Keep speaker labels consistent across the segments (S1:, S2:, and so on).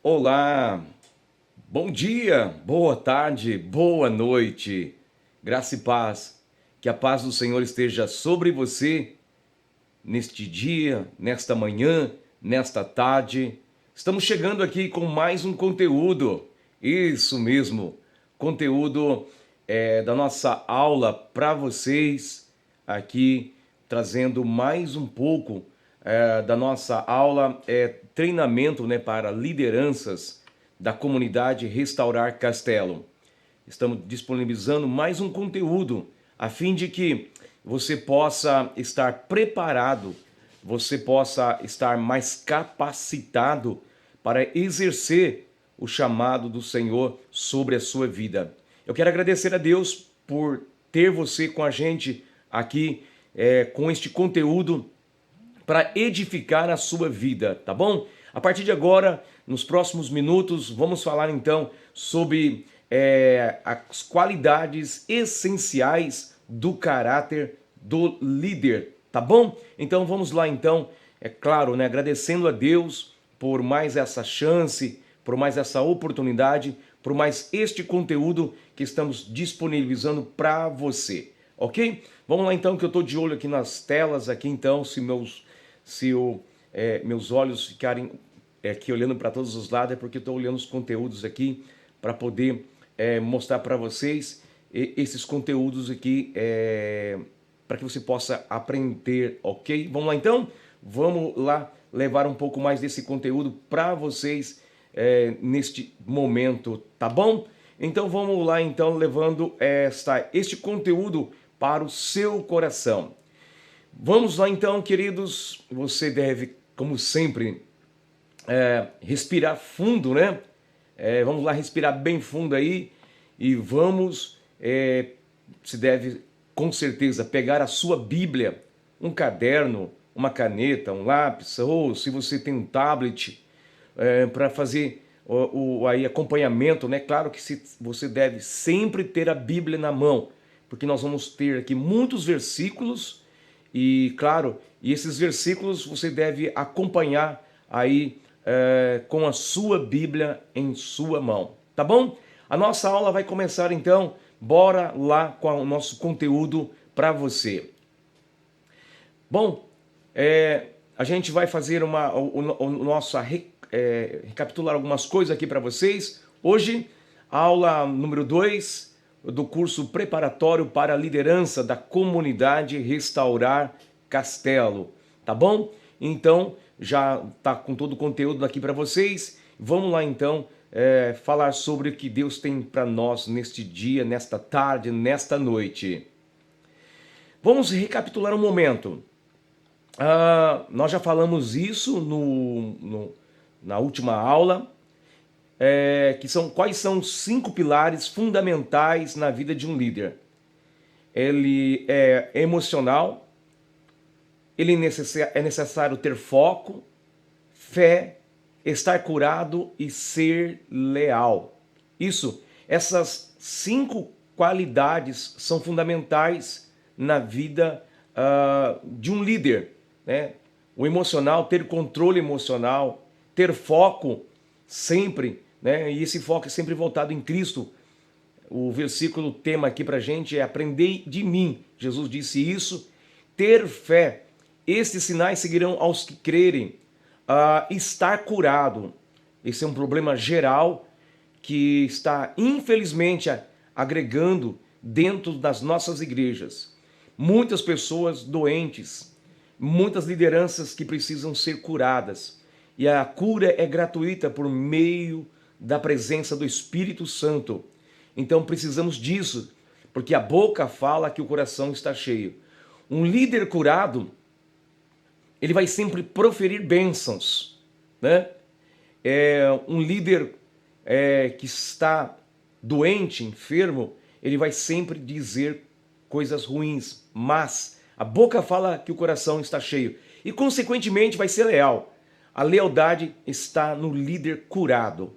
S1: Olá, bom dia, boa tarde, boa noite, graça e paz, que a paz do Senhor esteja sobre você neste dia, nesta manhã, nesta tarde. Estamos chegando aqui com mais um conteúdo, isso mesmo, conteúdo da nossa aula para vocês, aqui trazendo mais um pouco da nossa aula, treinamento, né, para lideranças da comunidade Restaurar Castelo. Estamos disponibilizando mais um conteúdo a fim de que você possa estar preparado, você possa estar mais capacitado para exercer o chamado do Senhor sobre a sua vida. Eu quero agradecer a Deus por ter você com a gente aqui com este conteúdo para edificar a sua vida, tá bom? A partir de agora, nos próximos minutos, vamos falar então sobre as qualidades essenciais do caráter do líder, tá bom? Então vamos lá então, é claro, né, agradecendo a Deus por mais essa chance, por mais essa oportunidade, por mais este conteúdo que estamos disponibilizando para você, ok? Vamos lá então, que eu estou de olho aqui nas telas, aqui então, meus olhos ficarem aqui olhando para todos os lados, é porque estou olhando os conteúdos aqui para poder mostrar para vocês esses conteúdos aqui para que você possa aprender, ok? Vamos lá então? Vamos lá levar um pouco mais desse conteúdo para vocês neste momento, tá bom? Então vamos lá então levando este conteúdo para o seu coração. Vamos lá então, queridos, você deve, como sempre, respirar fundo, né? Vamos lá respirar bem fundo aí e vamos, se deve com certeza pegar a sua Bíblia, um caderno, uma caneta, um lápis, ou se você tem um tablet, para fazer o acompanhamento, né? Claro que você deve sempre ter a Bíblia na mão, porque nós vamos ter aqui muitos versículos e, claro, esses versículos você deve acompanhar aí com a sua Bíblia em sua mão, tá bom? A nossa aula vai começar então, bora lá com o nosso conteúdo para você. Bom, a gente vai fazer recapitular algumas coisas aqui para vocês. Hoje, aula número 2 do curso preparatório para a liderança da comunidade Restaurar Castelo, tá bom? Então, já tá com todo o conteúdo aqui para vocês. Vamos lá então falar sobre o que Deus tem para nós neste dia, nesta tarde, nesta noite. Vamos recapitular um momento. Nós já falamos isso na última aula, quais são os 5 pilares fundamentais na vida de um líder. Ele é emocional, é necessário ter foco, fé, estar curado e ser leal. Essas 5 qualidades são fundamentais na vida de um líder, né? O emocional, ter controle emocional, ter foco sempre, né? E esse foco é sempre voltado em Cristo. O versículo tema aqui pra gente é: aprendei de mim. Jesus disse isso. Ter fé. Estes sinais seguirão aos que crerem. Estar curado. Esse é um problema geral que está, infelizmente, agregando dentro das nossas igrejas. Muitas pessoas doentes, muitas lideranças que precisam ser curadas. E a cura é gratuita por meio da presença do Espírito Santo. Então precisamos disso, porque a boca fala que o coração está cheio. Um líder curado, ele vai sempre proferir bênçãos, né? Um líder que está doente, enfermo, ele vai sempre dizer coisas ruins, mas a boca fala que o coração está cheio e, consequentemente, vai ser leal. A lealdade está no líder curado,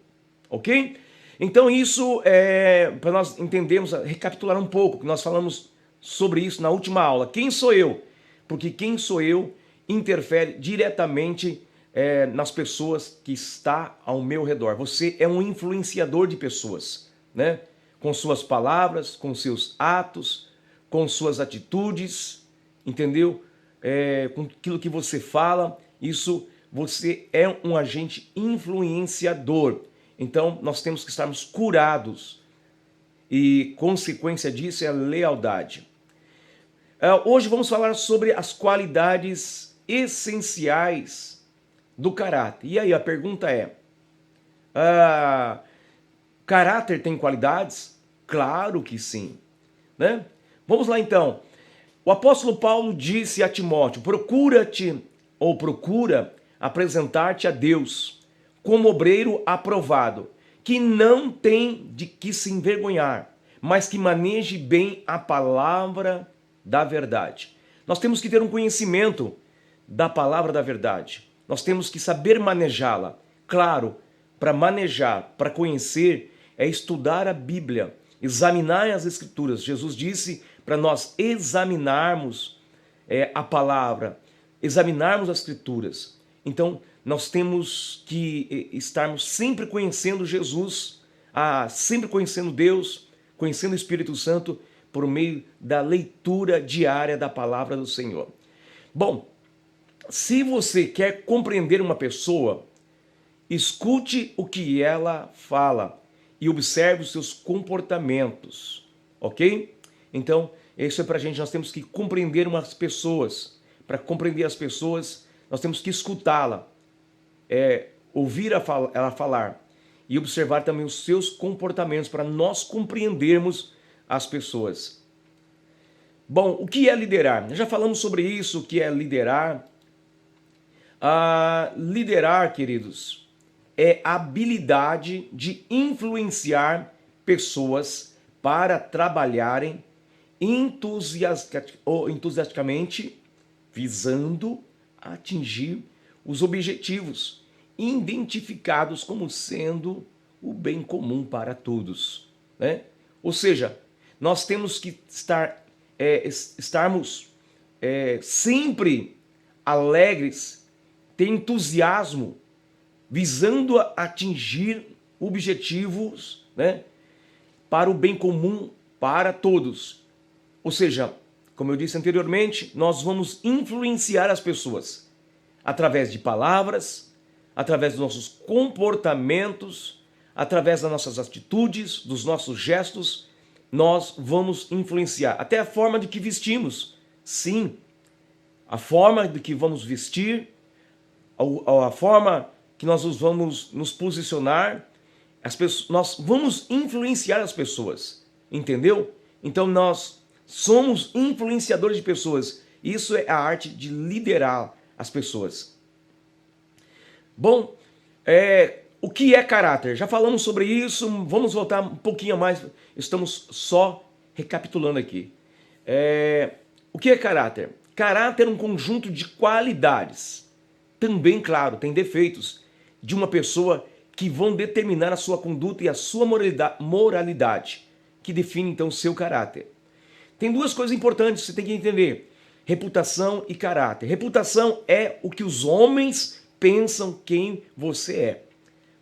S1: ok? Então isso para nós entendermos, recapitular um pouco, que nós falamos sobre isso na última aula. Quem sou eu? Porque quem sou eu interfere diretamente nas pessoas que está ao meu redor. Você é um influenciador de pessoas, né? Com suas palavras, com seus atos, com suas atitudes, entendeu? Com aquilo que você fala, isso você é um agente influenciador. Então, nós temos que estarmos curados e consequência disso é a lealdade. Hoje vamos falar sobre as qualidades essenciais do caráter. E aí a pergunta é, caráter tem qualidades? Claro que sim, né? Vamos lá então. O apóstolo Paulo disse a Timóteo, procura apresentar-te a Deus como obreiro aprovado, que não tem de que se envergonhar, mas que maneje bem a palavra da verdade. Nós temos que ter um conhecimento da palavra da verdade. Nós temos que saber manejá-la. Claro, para manejar, para conhecer, é estudar a Bíblia, examinar as Escrituras. Jesus disse para nós examinarmos a palavra, examinarmos as Escrituras. Então, nós temos que estarmos sempre conhecendo Jesus, sempre conhecendo Deus, conhecendo o Espírito Santo por meio da leitura diária da palavra do Senhor. Bom, se você quer compreender uma pessoa, escute o que ela fala e observe os seus comportamentos, ok? Então, isso é pra gente, nós temos que compreender umas pessoas. Para compreender as pessoas, nós temos que escutá-la, ouvir ela falar e observar também os seus comportamentos para nós compreendermos as pessoas. Bom, o que é liderar? Já falamos sobre isso, o que é liderar. Liderar, queridos, é a habilidade de influenciar pessoas para trabalharem entusiasticamente, visando atingir os objetivos identificados como sendo o bem comum para todos, né? Ou seja, nós temos que estarmos sempre alegres, ter entusiasmo, visando atingir objetivos, né, para o bem comum para todos. Ou seja, como eu disse anteriormente, nós vamos influenciar as pessoas através de palavras, através dos nossos comportamentos, através das nossas atitudes, dos nossos gestos, nós vamos influenciar. Até a forma de que vestimos. Sim, a forma de que vamos vestir, a forma que nós vamos nos posicionar, nós vamos influenciar as pessoas, entendeu? Então nós somos influenciadores de pessoas. Isso é a arte de liderar as pessoas. Bom, o que é caráter? Já falamos sobre isso, vamos voltar um pouquinho mais, estamos só recapitulando aqui. O que é caráter? Caráter é um conjunto de qualidades, também, claro, tem defeitos, de uma pessoa que vão determinar a sua conduta e a sua moralidade, que define então o seu caráter. Tem duas coisas importantes que você tem que entender: reputação e caráter. Reputação é o que os homens pensam quem você é.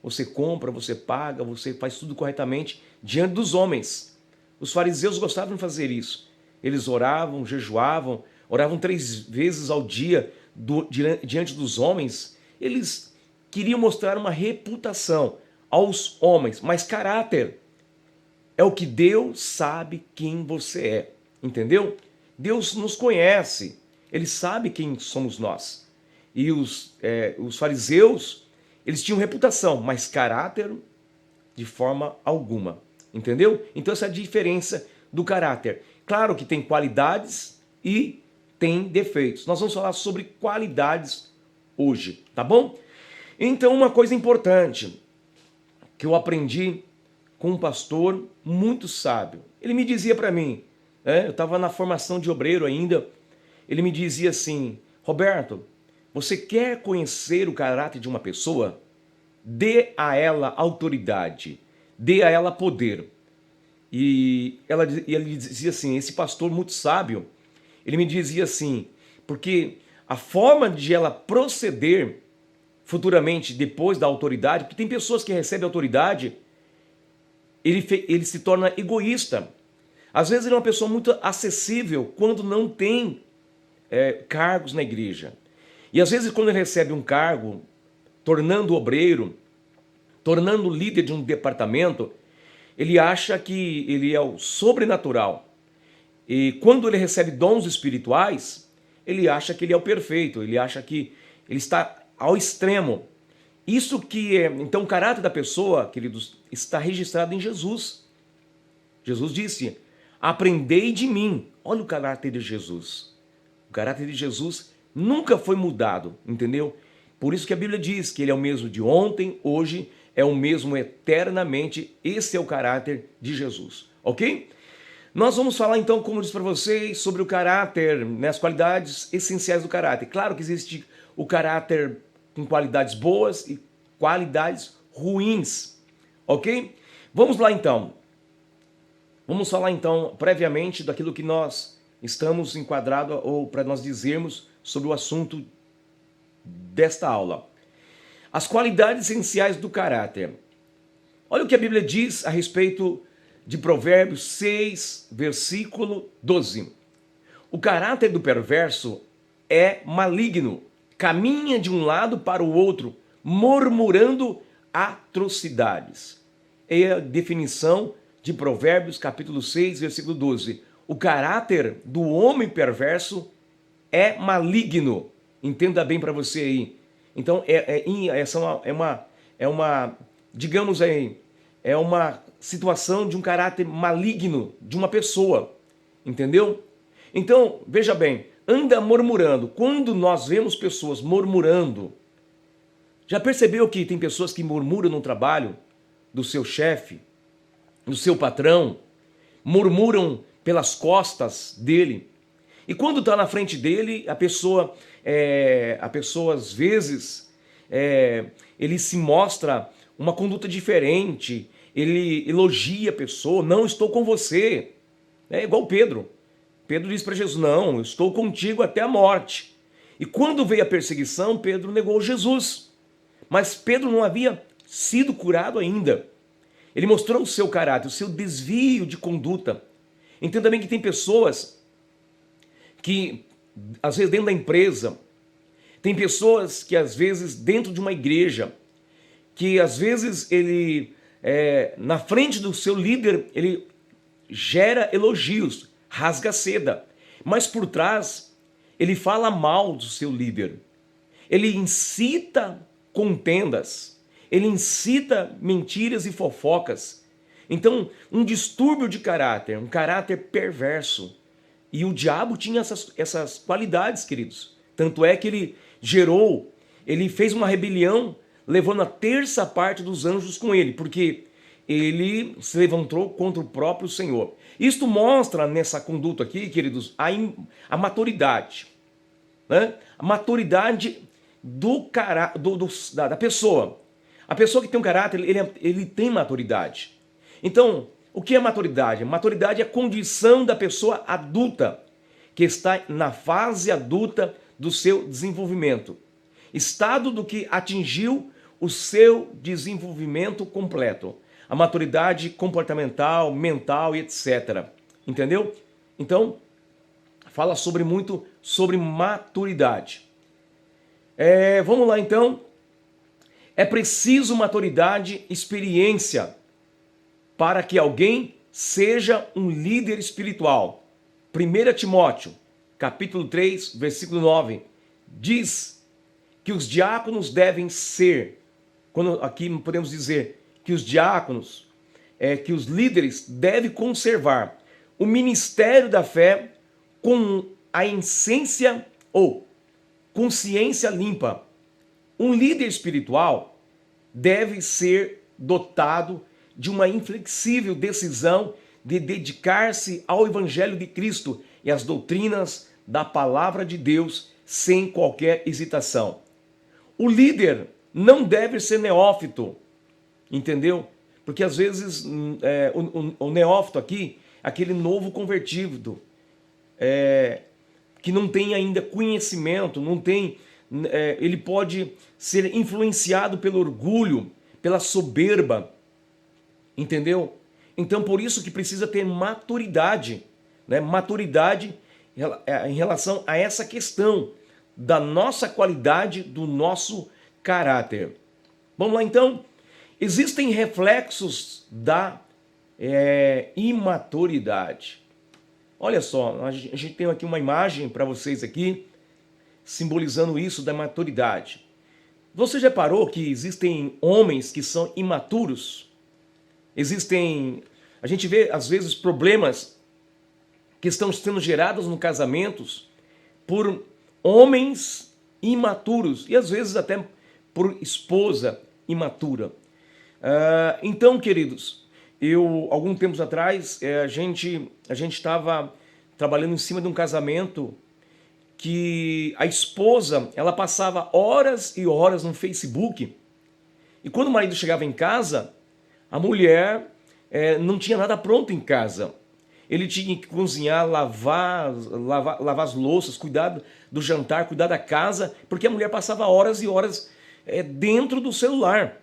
S1: Você compra, você paga, você faz tudo corretamente diante dos homens. Os fariseus gostavam de fazer isso. Eles oravam, jejuavam, oravam 3 vezes ao dia diante dos homens. Eles queriam mostrar uma reputação aos homens, mas caráter é o que Deus sabe quem você é, entendeu? Deus nos conhece, Ele sabe quem somos nós. E os fariseus, eles tinham reputação, mas caráter de forma alguma, entendeu? Então essa é a diferença do caráter. Claro que tem qualidades e tem defeitos. Nós vamos falar sobre qualidades hoje, tá bom? Então uma coisa importante que eu aprendi com um pastor muito sábio. Ele me dizia para mim, eu estava na formação de obreiro ainda, ele me dizia assim: Roberto, você quer conhecer o caráter de uma pessoa? Dê a ela autoridade, dê a ela poder. E ele dizia assim, esse pastor muito sábio, ele me dizia assim, porque a forma de ela proceder futuramente depois da autoridade, porque tem pessoas que recebem autoridade, ele se torna egoísta. Às vezes ele é uma pessoa muito acessível quando não tem cargos na igreja. E às vezes quando ele recebe um cargo, tornando obreiro, tornando líder de um departamento, ele acha que ele é o sobrenatural. E quando ele recebe dons espirituais, ele acha que ele é o perfeito, ele acha que ele está ao extremo. Isso que é, então o caráter da pessoa, queridos, está registrado em Jesus. Jesus disse: aprendei de mim. Olha o caráter de Jesus. O caráter de Jesus nunca foi mudado, entendeu? Por isso que a Bíblia diz que ele é o mesmo de ontem, hoje, é o mesmo eternamente. Esse é o caráter de Jesus, ok? Nós vamos falar então, como eu disse para vocês, sobre o caráter, né, as qualidades essenciais do caráter. Claro que existe o caráter com qualidades boas e qualidades ruins, ok? Vamos lá então. Vamos falar então previamente daquilo que nós estamos enquadrados ou para nós dizermos sobre o assunto desta aula. As qualidades essenciais do caráter. Olha o que a Bíblia diz a respeito de Provérbios 6, versículo 12. O caráter do perverso é maligno, caminha de um lado para o outro, murmurando atrocidades. É a definição de Provérbios, capítulo 6, versículo 12. O caráter do homem perverso é maligno. Entenda bem para você aí. Então, essa é uma, digamos aí, é uma situação de um caráter maligno de uma pessoa, entendeu? Então, veja bem, anda murmurando. Quando nós vemos pessoas murmurando, já percebeu que tem pessoas que murmuram no trabalho do seu chefe, do seu patrão, murmuram pelas costas dele, e quando está na frente dele, a pessoa às vezes, ele se mostra uma conduta diferente, ele elogia a pessoa: não, estou com você. É igual Pedro. Pedro disse para Jesus: não, eu estou contigo até a morte. E quando veio a perseguição, Pedro negou Jesus. Mas Pedro não havia sido curado ainda. Ele mostrou o seu caráter, o seu desvio de conduta. Entenda bem que tem pessoas que, às vezes, dentro da empresa, tem pessoas que, às vezes, dentro de uma igreja, que, às vezes, ele, na frente do seu líder, ele gera elogios, rasga seda, mas por trás, ele fala mal do seu líder. Ele incita contendas, ele incita mentiras e fofocas. Então, um distúrbio de caráter, um caráter perverso. E o diabo tinha essas qualidades, queridos. Tanto é que ele fez uma rebelião, levando a terça parte dos anjos com ele, porque ele se levantou contra o próprio Senhor. Isto mostra nessa conduta aqui, queridos, a maturidade, né? A maturidade da pessoa. A pessoa que tem um caráter, ele tem maturidade. Então, o que é maturidade? Maturidade é a condição da pessoa adulta, que está na fase adulta do seu desenvolvimento. Estado do que atingiu o seu desenvolvimento completo. A maturidade comportamental, mental e etc. Entendeu? Então, fala muito sobre maturidade. Vamos lá então. É preciso maturidade, experiência, para que alguém seja um líder espiritual. 1 Timóteo, capítulo 3, versículo 9, diz que os diáconos devem ser, aqui podemos dizer que os diáconos, que os líderes devem conservar o ministério da fé com a essência ou consciência limpa. Um líder espiritual deve ser dotado de uma inflexível decisão de dedicar-se ao Evangelho de Cristo e às doutrinas da Palavra de Deus sem qualquer hesitação. O líder não deve ser neófito, entendeu? Porque às vezes o neófito aqui, aquele novo convertido, que não tem ainda conhecimento, não tem ele pode ser influenciado pelo orgulho, pela soberba, entendeu? Então por isso que precisa ter maturidade, né? Maturidade em relação a essa questão da nossa qualidade, do nosso caráter. Vamos lá então? Existem reflexos da imaturidade. Olha só, a gente tem aqui uma imagem para vocês aqui, simbolizando isso da maturidade. Você já reparou que existem homens que são imaturos? A gente vê às vezes problemas que estão sendo gerados no casamentos por homens imaturos e às vezes até por esposa imatura. Então, queridos, algum tempo atrás, a gente estava trabalhando em cima de um casamento que a esposa, ela passava horas e horas no Facebook, e quando o marido chegava em casa, a mulher não tinha nada pronto em casa. Ele tinha que cozinhar, lavar as louças, cuidar do jantar, cuidar da casa, porque a mulher passava horas e horas dentro do celular.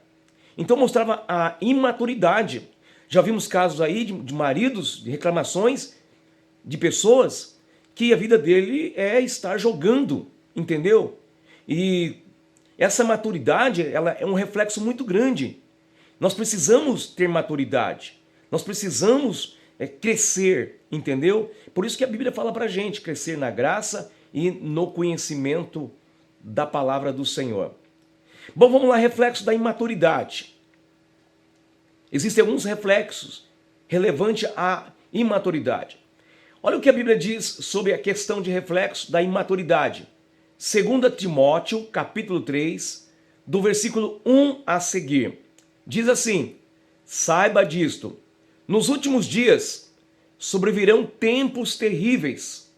S1: Então mostrava a imaturidade. Já vimos casos aí de maridos, de reclamações de pessoas que a vida dele é estar jogando, entendeu? E essa maturidade, ela é um reflexo muito grande. Nós precisamos ter maturidade. Nós precisamos crescer, entendeu? Por isso que a Bíblia fala pra gente crescer na graça e no conhecimento da palavra do Senhor. Bom, vamos lá, reflexo da imaturidade. Existem alguns reflexos relevantes à imaturidade. Olha o que a Bíblia diz sobre a questão de reflexo da imaturidade. 2 Timóteo, capítulo 3, do versículo 1 a seguir. Diz assim: saiba disto, nos últimos dias sobrevirão tempos terríveis.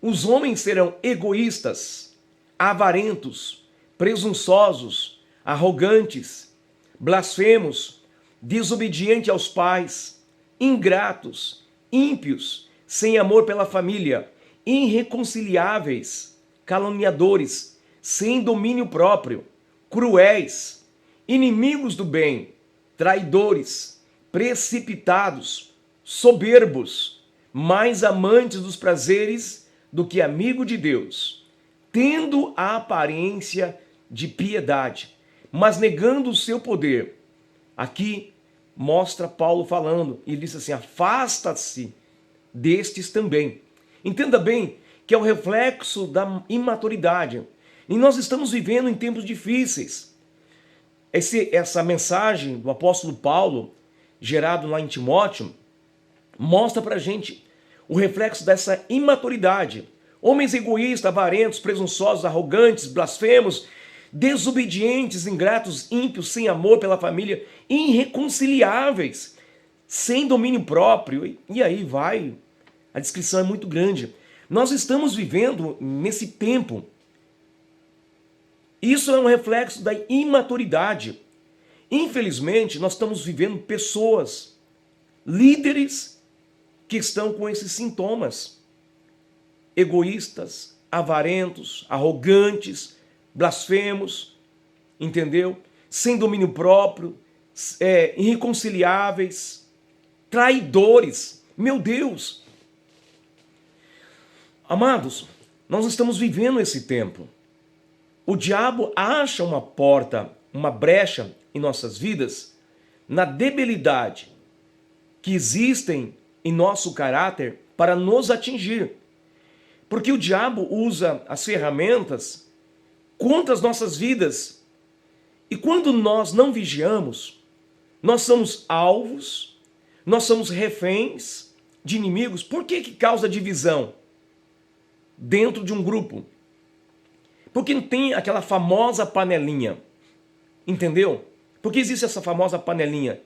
S1: Os homens serão egoístas, avarentos, presunçosos, arrogantes, blasfemos, desobedientes aos pais, ingratos, ímpios, sem amor pela família, irreconciliáveis, caluniadores, sem domínio próprio, cruéis, inimigos do bem, traidores, precipitados, soberbos, mais amantes dos prazeres do que amigo de Deus, tendo a aparência de piedade, mas negando o seu poder. Aqui mostra Paulo falando, e ele diz assim: afasta-se destes também. Entenda bem que é o reflexo da imaturidade. E nós estamos vivendo em tempos difíceis. Essa mensagem do apóstolo Paulo, gerado lá em Timóteo, mostra pra gente o reflexo dessa imaturidade. Homens egoístas, avarentos, presunçosos, arrogantes, blasfemos, desobedientes, ingratos, ímpios, sem amor pela família, irreconciliáveis, sem domínio próprio. E aí vai, a descrição é muito grande. Nós estamos vivendo nesse tempo. Isso é um reflexo da imaturidade. Infelizmente, nós estamos vivendo pessoas, líderes, que estão com esses sintomas. Egoístas, avarentos, arrogantes, blasfemos, entendeu? Sem domínio próprio, irreconciliáveis, traidores. Meu Deus! Amados, nós estamos vivendo esse tempo. O diabo acha uma porta, uma brecha em nossas vidas, na debilidade que existem em nosso caráter para nos atingir. Porque o diabo usa as ferramentas contra as nossas vidas. E quando nós não vigiamos, nós somos alvos, nós somos reféns de inimigos. Por que causa divisão dentro de um grupo? Porque não tem aquela famosa panelinha, entendeu? Por que existe essa famosa panelinha?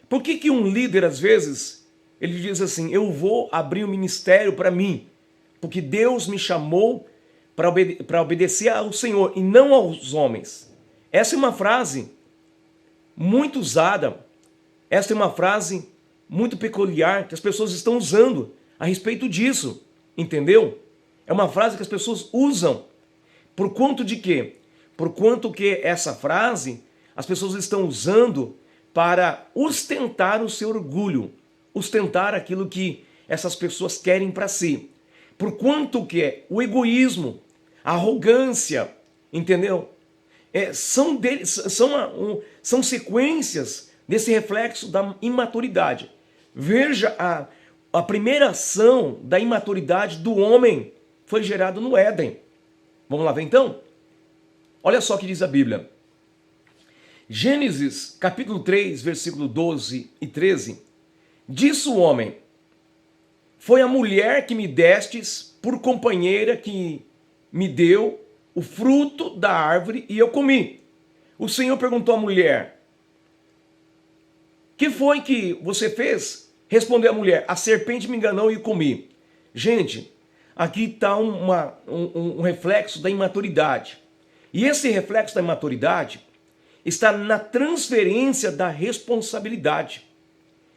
S1: Por que um líder, às vezes, ele diz assim: eu vou abrir um ministério para mim, porque Deus me chamou para obedecer ao Senhor e não aos homens. Essa é uma frase muito usada, essa é uma frase muito peculiar que as pessoas estão usando a respeito disso, entendeu? É uma frase que as pessoas usam Por quanto de quê? Por quanto que essa frase as pessoas estão usando para ostentar o seu orgulho, ostentar aquilo que essas pessoas querem para si. Por quanto que é o egoísmo, a arrogância, entendeu? São sequências desse reflexo da imaturidade. Veja a primeira ação da imaturidade do homem foi gerado no Éden. Vamos lá ver então? Olha só o que diz a Bíblia. Gênesis capítulo 3, versículo 12 e 13. Disse o homem: foi a mulher que me destes por companheira que me deu o fruto da árvore e eu comi. O Senhor perguntou à mulher: que foi que você fez? Respondeu a mulher: a serpente me enganou e comi. Gente, aqui está um reflexo da imaturidade. E esse reflexo da imaturidade está na transferência da responsabilidade.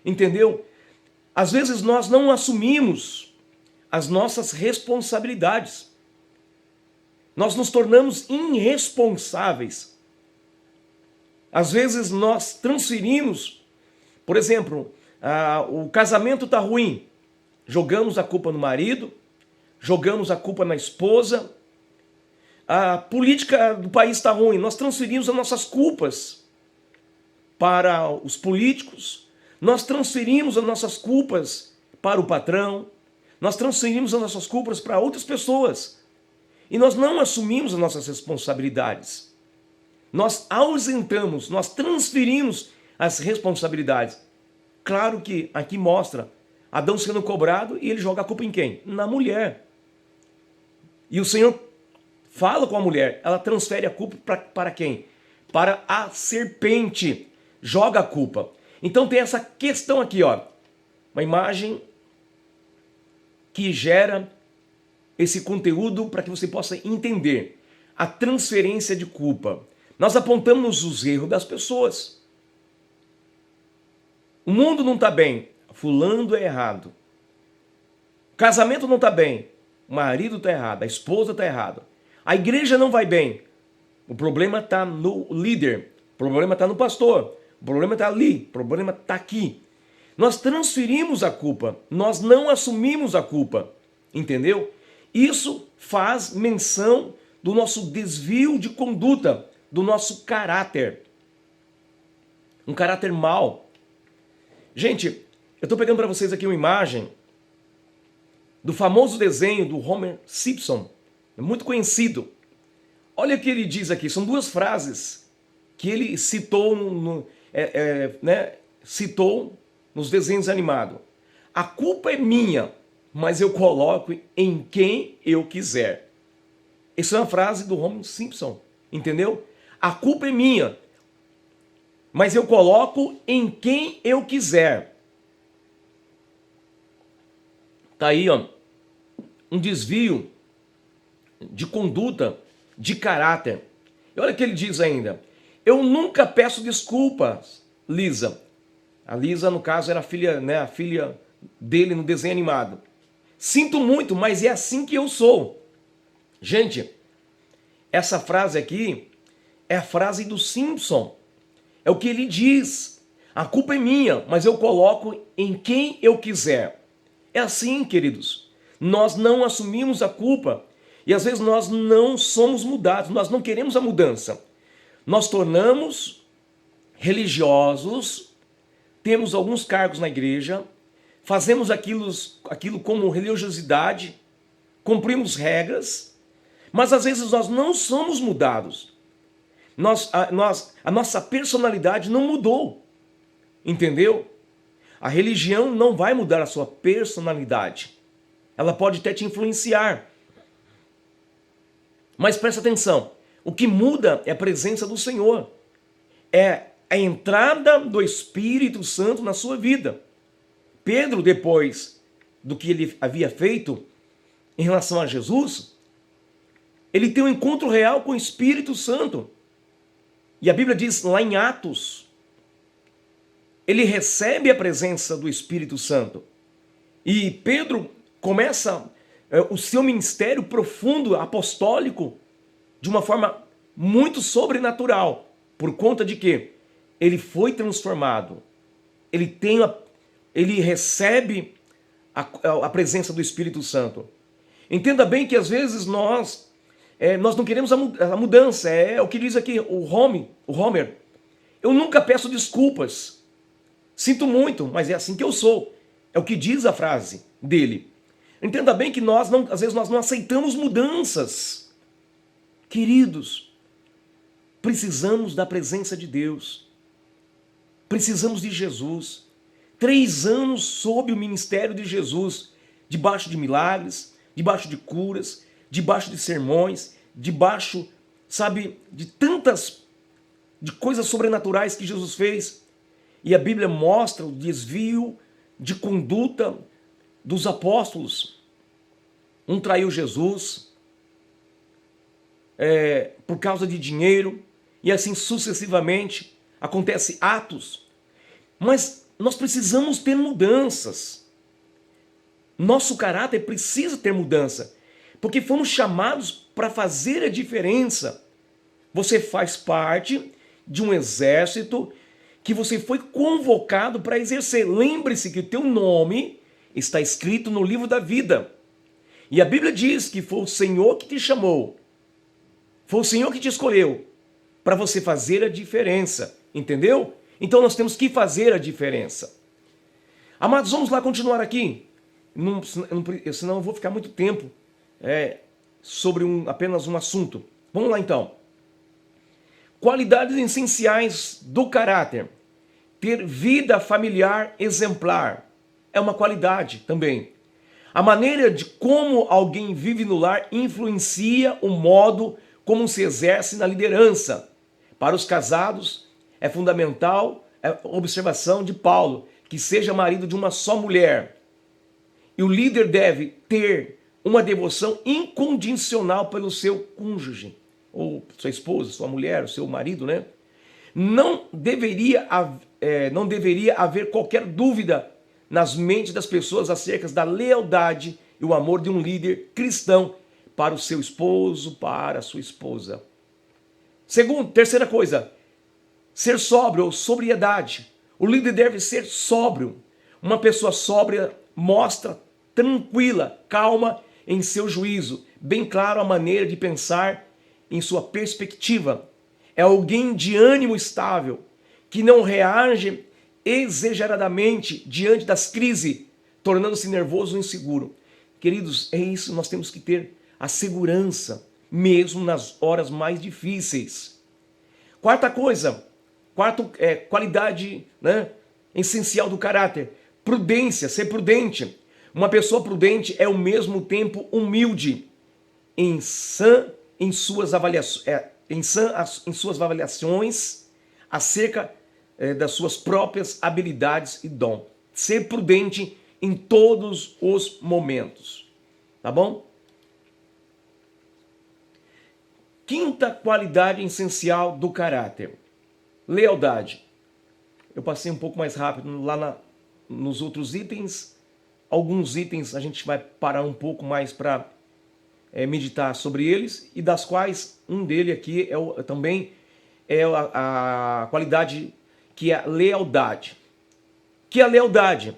S1: Entendeu? Às vezes nós não assumimos as nossas responsabilidades. Nós nos tornamos irresponsáveis. Às vezes nós transferimos, por exemplo, o casamento está ruim, jogamos a culpa no marido, jogamos a culpa na esposa, a política do país está ruim, nós transferimos as nossas culpas para os políticos, nós transferimos as nossas culpas para o patrão, nós transferimos as nossas culpas para outras pessoas e nós não assumimos as nossas responsabilidades. Nós ausentamos, nós transferimos as responsabilidades. Claro que aqui mostra Adão sendo cobrado e ele joga a culpa em quem? Na mulher. E o Senhor fala com a mulher, ela transfere a culpa para quem? Para a serpente. Joga a culpa. Então tem essa questão aqui, ó. Uma imagem que gera esse conteúdo para que você possa entender a transferência de culpa. Nós apontamos os erros das pessoas. O mundo não está bem, fulano é errado. O casamento não está bem, o marido está errado, a esposa está errada. A igreja não vai bem, o problema está no líder, o problema está no pastor, o problema está ali, o problema está aqui. Nós transferimos a culpa, nós não assumimos a culpa, entendeu? Isso faz menção do nosso desvio de conduta, do nosso caráter. Um caráter mau. Gente, eu estou pegando para vocês aqui uma imagem do famoso desenho do Homer Simpson, é muito conhecido. Olha o que ele diz aqui, são duas frases que ele citou, citou nos desenhos animados. A culpa é minha, mas eu coloco em quem eu quiser. Essa é uma frase do Homer Simpson, entendeu? A culpa é minha, mas eu coloco em quem eu quiser. Tá aí, ó, um desvio de conduta, de caráter. E olha o que ele diz ainda. Eu nunca peço desculpas, Lisa. A Lisa, no caso, era a filha dele no desenho animado. Sinto muito, mas é assim que eu sou. Gente, essa frase aqui é a frase do Simpson. É o que ele diz. A culpa é minha, mas eu coloco em quem eu quiser. É assim, queridos. Nós não assumimos a culpa. E às vezes nós não somos mudados, nós não queremos a mudança. Nós tornamos religiosos, temos alguns cargos na igreja, fazemos aquilo como religiosidade, cumprimos regras, mas às vezes nós não somos mudados. A nossa personalidade não mudou, entendeu? A religião não vai mudar a sua personalidade. Ela pode até te influenciar. Mas presta atenção, o que muda é a presença do Senhor. É a entrada do Espírito Santo na sua vida. Pedro, depois do que ele havia feito em relação a Jesus, ele tem um encontro real com o Espírito Santo. E a Bíblia diz lá em Atos, ele recebe a presença do Espírito Santo. E Pedro começa o seu ministério profundo, apostólico, de uma forma muito sobrenatural, por conta de que ele foi transformado, ele recebe a presença do Espírito Santo. Entenda bem que às vezes nós não queremos a mudança, é o que diz aqui o Homer. Eu nunca peço desculpas, sinto muito, mas é assim que eu sou. É o que diz a frase dele. Entenda bem que às vezes nós não aceitamos mudanças. Queridos, precisamos da presença de Deus. Precisamos de Jesus. 3 anos sob o ministério de Jesus, debaixo de milagres, debaixo de curas, debaixo de sermões, debaixo, sabe, de coisas sobrenaturais que Jesus fez. E a Bíblia mostra o desvio de conduta dos apóstolos. Um traiu Jesus por causa de dinheiro, e assim sucessivamente acontece atos. Mas nós precisamos ter mudanças. Nosso caráter precisa ter mudança, porque fomos chamados para fazer a diferença. Você faz parte de um exército que você foi convocado para exercer. Lembre-se que o teu nome está escrito no livro da vida. E a Bíblia diz que foi o Senhor que te chamou, foi o Senhor que te escolheu para você fazer a diferença, entendeu? Então nós temos que fazer a diferença. Amados, vamos lá continuar aqui. Senão eu vou ficar muito tempo sobre apenas um assunto. Vamos lá então. Qualidades essenciais do caráter. Ter vida familiar exemplar é uma qualidade também. A maneira de como alguém vive no lar influencia o modo como se exerce na liderança. Para os casados, é fundamental a observação de Paulo, que seja marido de uma só mulher. E o líder deve ter uma devoção incondicional pelo seu cônjuge, ou sua esposa, sua mulher, seu marido, né? Não deveria haver qualquer dúvida nas mentes das pessoas acerca da lealdade e o amor de um líder cristão para o seu esposo, para a sua esposa. Terceira coisa, ser sóbrio ou sobriedade. O líder deve ser sóbrio. Uma pessoa sóbria mostra tranquila, calma em seu juízo, bem claro a maneira de pensar em sua perspectiva. É alguém de ânimo estável, que não reage exageradamente diante das crises, tornando-se nervoso ou inseguro. Queridos, é isso, nós temos que ter a segurança, mesmo nas horas mais difíceis. Quarta qualidade, né, essencial do caráter, prudência, ser prudente. Uma pessoa prudente é ao mesmo tempo humilde, em suas avaliações acerca das suas próprias habilidades e dom. Ser prudente em todos os momentos. Tá bom? Quinta qualidade essencial do caráter. Lealdade. Eu passei um pouco mais rápido lá nos outros itens. Alguns itens a gente vai parar um pouco mais para meditar sobre eles, e das quais um dele aqui também é a qualidade que é a lealdade. Que a lealdade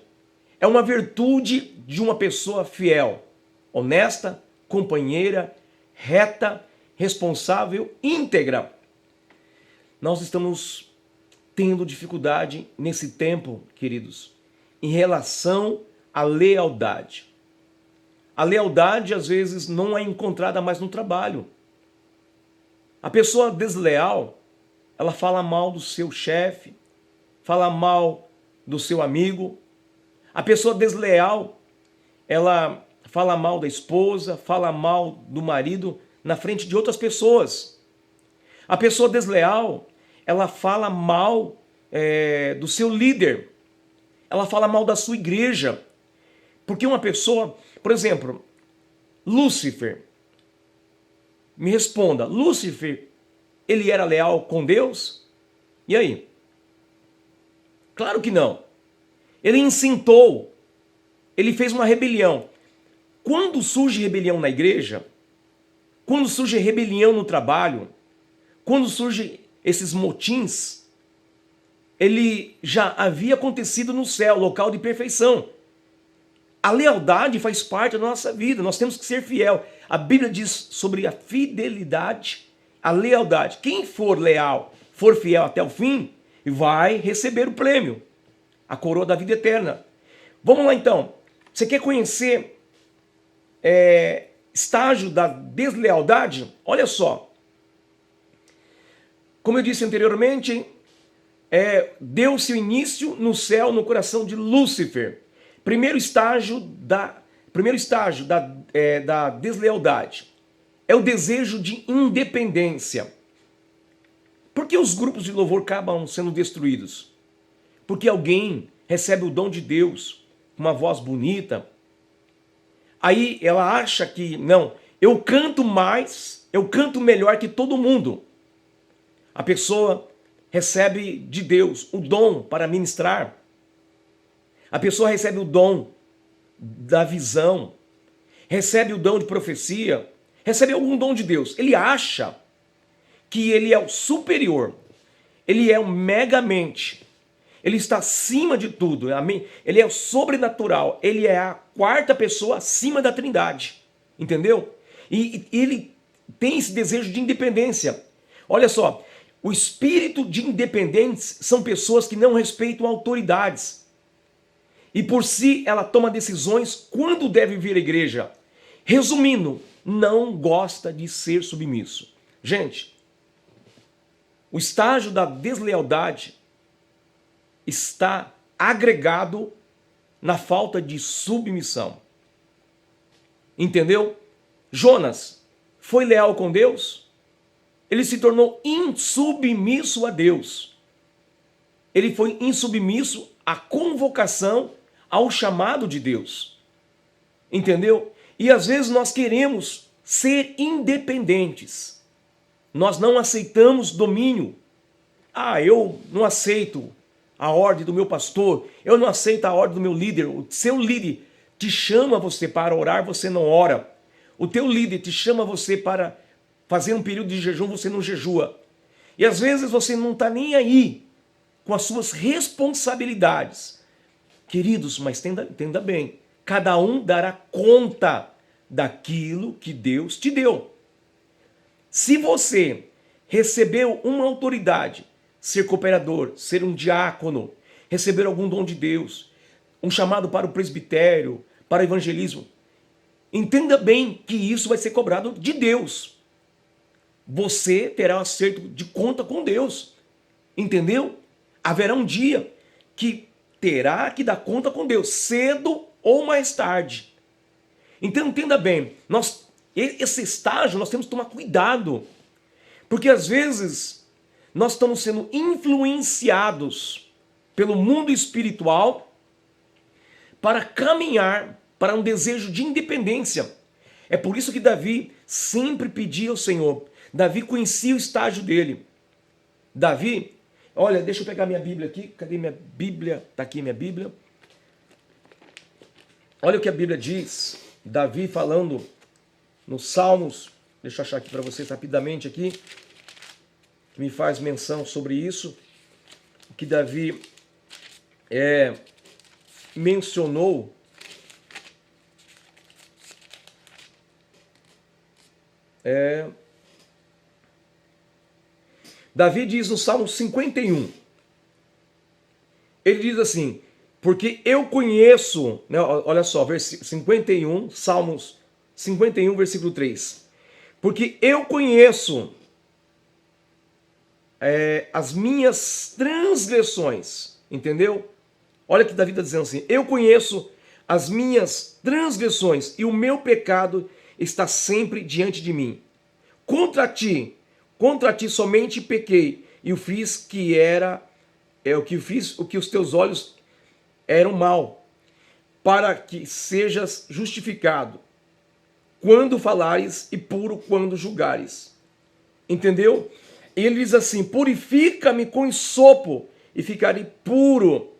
S1: é uma virtude de uma pessoa fiel, honesta, companheira, reta, responsável, íntegra. Nós estamos tendo dificuldade nesse tempo, queridos, em relação à lealdade. A lealdade, às vezes, não é encontrada mais no trabalho. A pessoa desleal, ela fala mal do seu chefe, fala mal do seu amigo. A pessoa desleal, ela fala mal da esposa, fala mal do marido na frente de outras pessoas. A pessoa desleal, ela fala mal do seu líder, ela fala mal da sua igreja. Porque uma pessoa, por exemplo, Lúcifer, me responda, Lúcifer, ele era leal com Deus? E aí? Claro que não. Ele incitou, ele fez uma rebelião. Quando surge rebelião na igreja, quando surge rebelião no trabalho, quando surgem esses motins, ele já havia acontecido no céu, local de perfeição. A lealdade faz parte da nossa vida, nós temos que ser fiel. A Bíblia diz sobre a fidelidade, a lealdade. Quem for leal, for fiel até o fim, vai receber o prêmio, a coroa da vida eterna. Vamos lá então. Você quer conhecer estágio da deslealdade? Olha só. Como eu disse anteriormente, deu-se o início no céu, no coração de Lúcifer. Primeiro estágio da deslealdade é o desejo de independência. Por que os grupos de louvor acabam sendo destruídos? Porque alguém recebe o dom de Deus, uma voz bonita. Aí ela acha que, não, eu canto mais, eu canto melhor que todo mundo. A pessoa recebe de Deus o dom para ministrar. A pessoa recebe o dom da visão, recebe o dom de profecia, recebe algum dom de Deus. Ele acha que ele é o superior, ele é o megamente, ele está acima de tudo, ele é o sobrenatural, ele é a quarta pessoa acima da Trindade, entendeu? E ele tem esse desejo de independência. Olha só, o espírito de independentes são pessoas que não respeitam autoridades. E por si ela toma decisões quando deve vir à igreja. Resumindo, não gosta de ser submisso. Gente, o estágio da deslealdade está agregado na falta de submissão. Entendeu? Jonas foi leal com Deus? Ele se tornou insubmisso a Deus. Ele foi insubmisso à convocação, ao chamado de Deus. Entendeu? E às vezes nós queremos ser independentes. Nós não aceitamos domínio. Eu não aceito a ordem do meu pastor, eu não aceito a ordem do meu líder. O seu líder te chama você para orar, você não ora. O teu líder te chama você para fazer um período de jejum, você não jejua. E às vezes você não está nem aí com as suas responsabilidades. Queridos, mas entenda bem, cada um dará conta daquilo que Deus te deu. Se você recebeu uma autoridade, ser cooperador, ser um diácono, receber algum dom de Deus, um chamado para o presbitério, para o evangelismo, entenda bem que isso vai ser cobrado de Deus. Você terá um acerto de conta com Deus. Entendeu? Haverá um dia que terá que dar conta com Deus, cedo ou mais tarde. Então entenda bem, esse estágio nós temos que tomar cuidado, porque às vezes nós estamos sendo influenciados pelo mundo espiritual para caminhar para um desejo de independência. É por isso que Davi sempre pedia ao Senhor. Davi conhecia o estágio dele. Davi, olha, deixa eu pegar minha Bíblia aqui. Cadê minha Bíblia? Está aqui minha Bíblia. Olha o que a Bíblia diz. Davi falando nos Salmos. Deixa eu achar aqui para vocês rapidamente aqui. Que me faz menção sobre isso. O que Davi mencionou. Davi diz no Salmo 51. Ele diz assim: porque eu conheço, né, olha só, versículo 51, Salmos 51, versículo 3. Porque eu conheço as minhas transgressões, entendeu? Olha que Davi está dizendo assim: eu conheço as minhas transgressões e o meu pecado está sempre diante de mim. Contra ti somente pequei e o fiz o que os teus olhos eram mal, para que sejas justificado quando falares e puro quando julgares. Entendeu? Ele diz assim: purifica-me com hisopo e ficarei puro.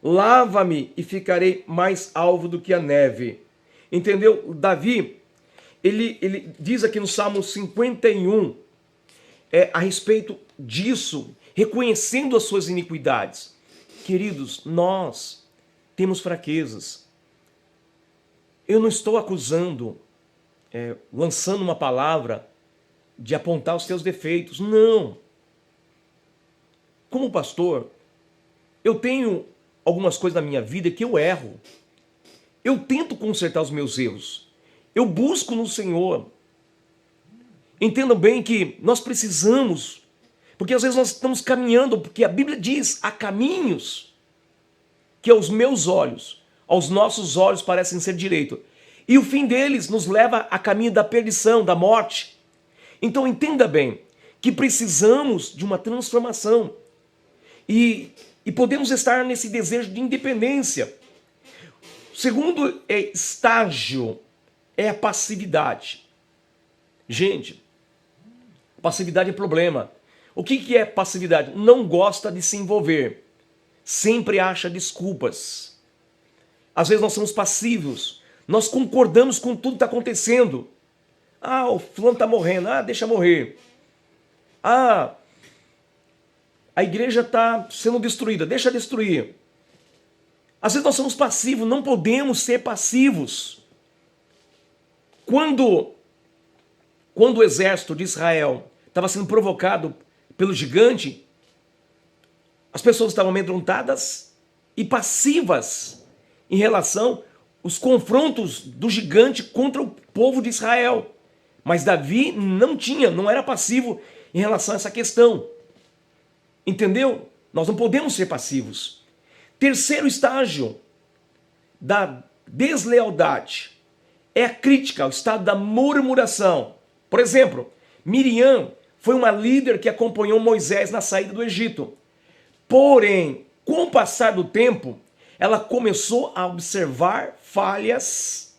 S1: Lava-me e ficarei mais alvo do que a neve. Entendeu? Davi, ele diz aqui no Salmo 51, a respeito disso, reconhecendo as suas iniquidades. Queridos, nós temos fraquezas. Eu não estou acusando, lançando uma palavra de apontar os teus defeitos. Não. Como pastor, eu tenho algumas coisas na minha vida que eu erro. Eu tento consertar os meus erros. Eu busco no Senhor. Entendam bem que nós precisamos, porque às vezes nós estamos caminhando, porque a Bíblia diz, há caminhos que aos meus olhos, aos nossos olhos parecem ser direito, e o fim deles nos leva a caminho da perdição, da morte. Então entenda bem que precisamos de uma transformação e podemos estar nesse desejo de independência. O segundo estágio é a passividade. Gente, passividade é problema. O que é passividade? Não gosta de se envolver. Sempre acha desculpas. Às vezes nós somos passivos. Nós concordamos com tudo que está acontecendo. Ah, o fulano está morrendo. Ah, deixa morrer. Ah, a igreja está sendo destruída. Deixa destruir. Às vezes nós somos passivos. Não podemos ser passivos. Quando o exército de Israel estava sendo provocado pelo gigante, as pessoas estavam amedrontadas e passivas em relação aos confrontos do gigante contra o povo de Israel. Mas Davi não era passivo em relação a essa questão. Entendeu? Nós não podemos ser passivos. Terceiro estágio da deslealdade é a crítica, o estado da murmuração. Por exemplo, Miriam foi uma líder que acompanhou Moisés na saída do Egito. Porém, com o passar do tempo, ela começou a observar falhas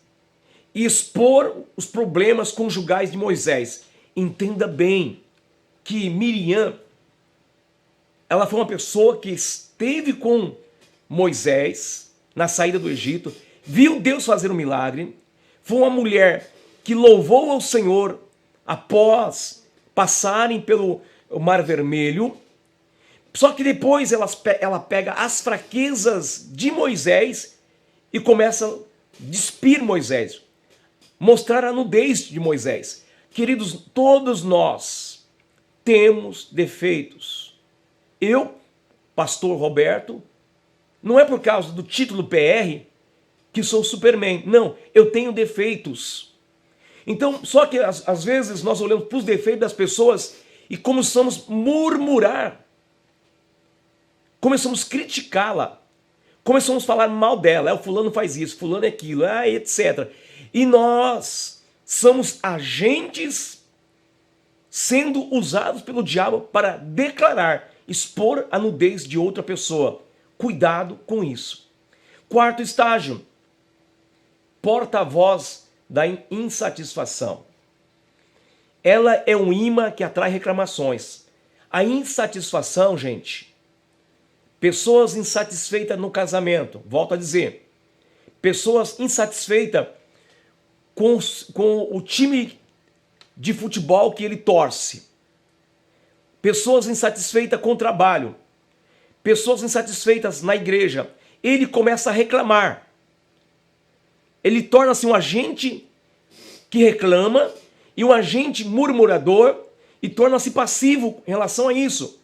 S1: e expor os problemas conjugais de Moisés. Entenda bem que Miriam, ela foi uma pessoa que esteve com Moisés na saída do Egito, viu Deus fazer um milagre, foi uma mulher que louvou ao Senhor após passarem pelo Mar Vermelho. Só que depois ela pega as fraquezas de Moisés e começa a despir Moisés, mostrar a nudez de Moisés. Queridos, todos nós temos defeitos. Eu, pastor Roberto, não é por causa do título PR que sou Superman. Não, eu tenho defeitos. Então, só que às vezes nós olhamos para os defeitos das pessoas e começamos a murmurar. Começamos a criticá-la. Começamos a falar mal dela. O fulano faz isso, fulano é aquilo, etc. E nós somos agentes sendo usados pelo diabo para declarar, expor a nudez de outra pessoa. Cuidado com isso. Quarto estágio, porta-voz da insatisfação. Ela é um imã que atrai reclamações. A insatisfação, gente, pessoas insatisfeitas no casamento, volto a dizer, pessoas insatisfeitas com o time de futebol que ele torce, pessoas insatisfeitas com o trabalho, pessoas insatisfeitas na igreja, ele começa a reclamar. Ele torna-se um agente que reclama e um agente murmurador e torna-se passivo em relação a isso.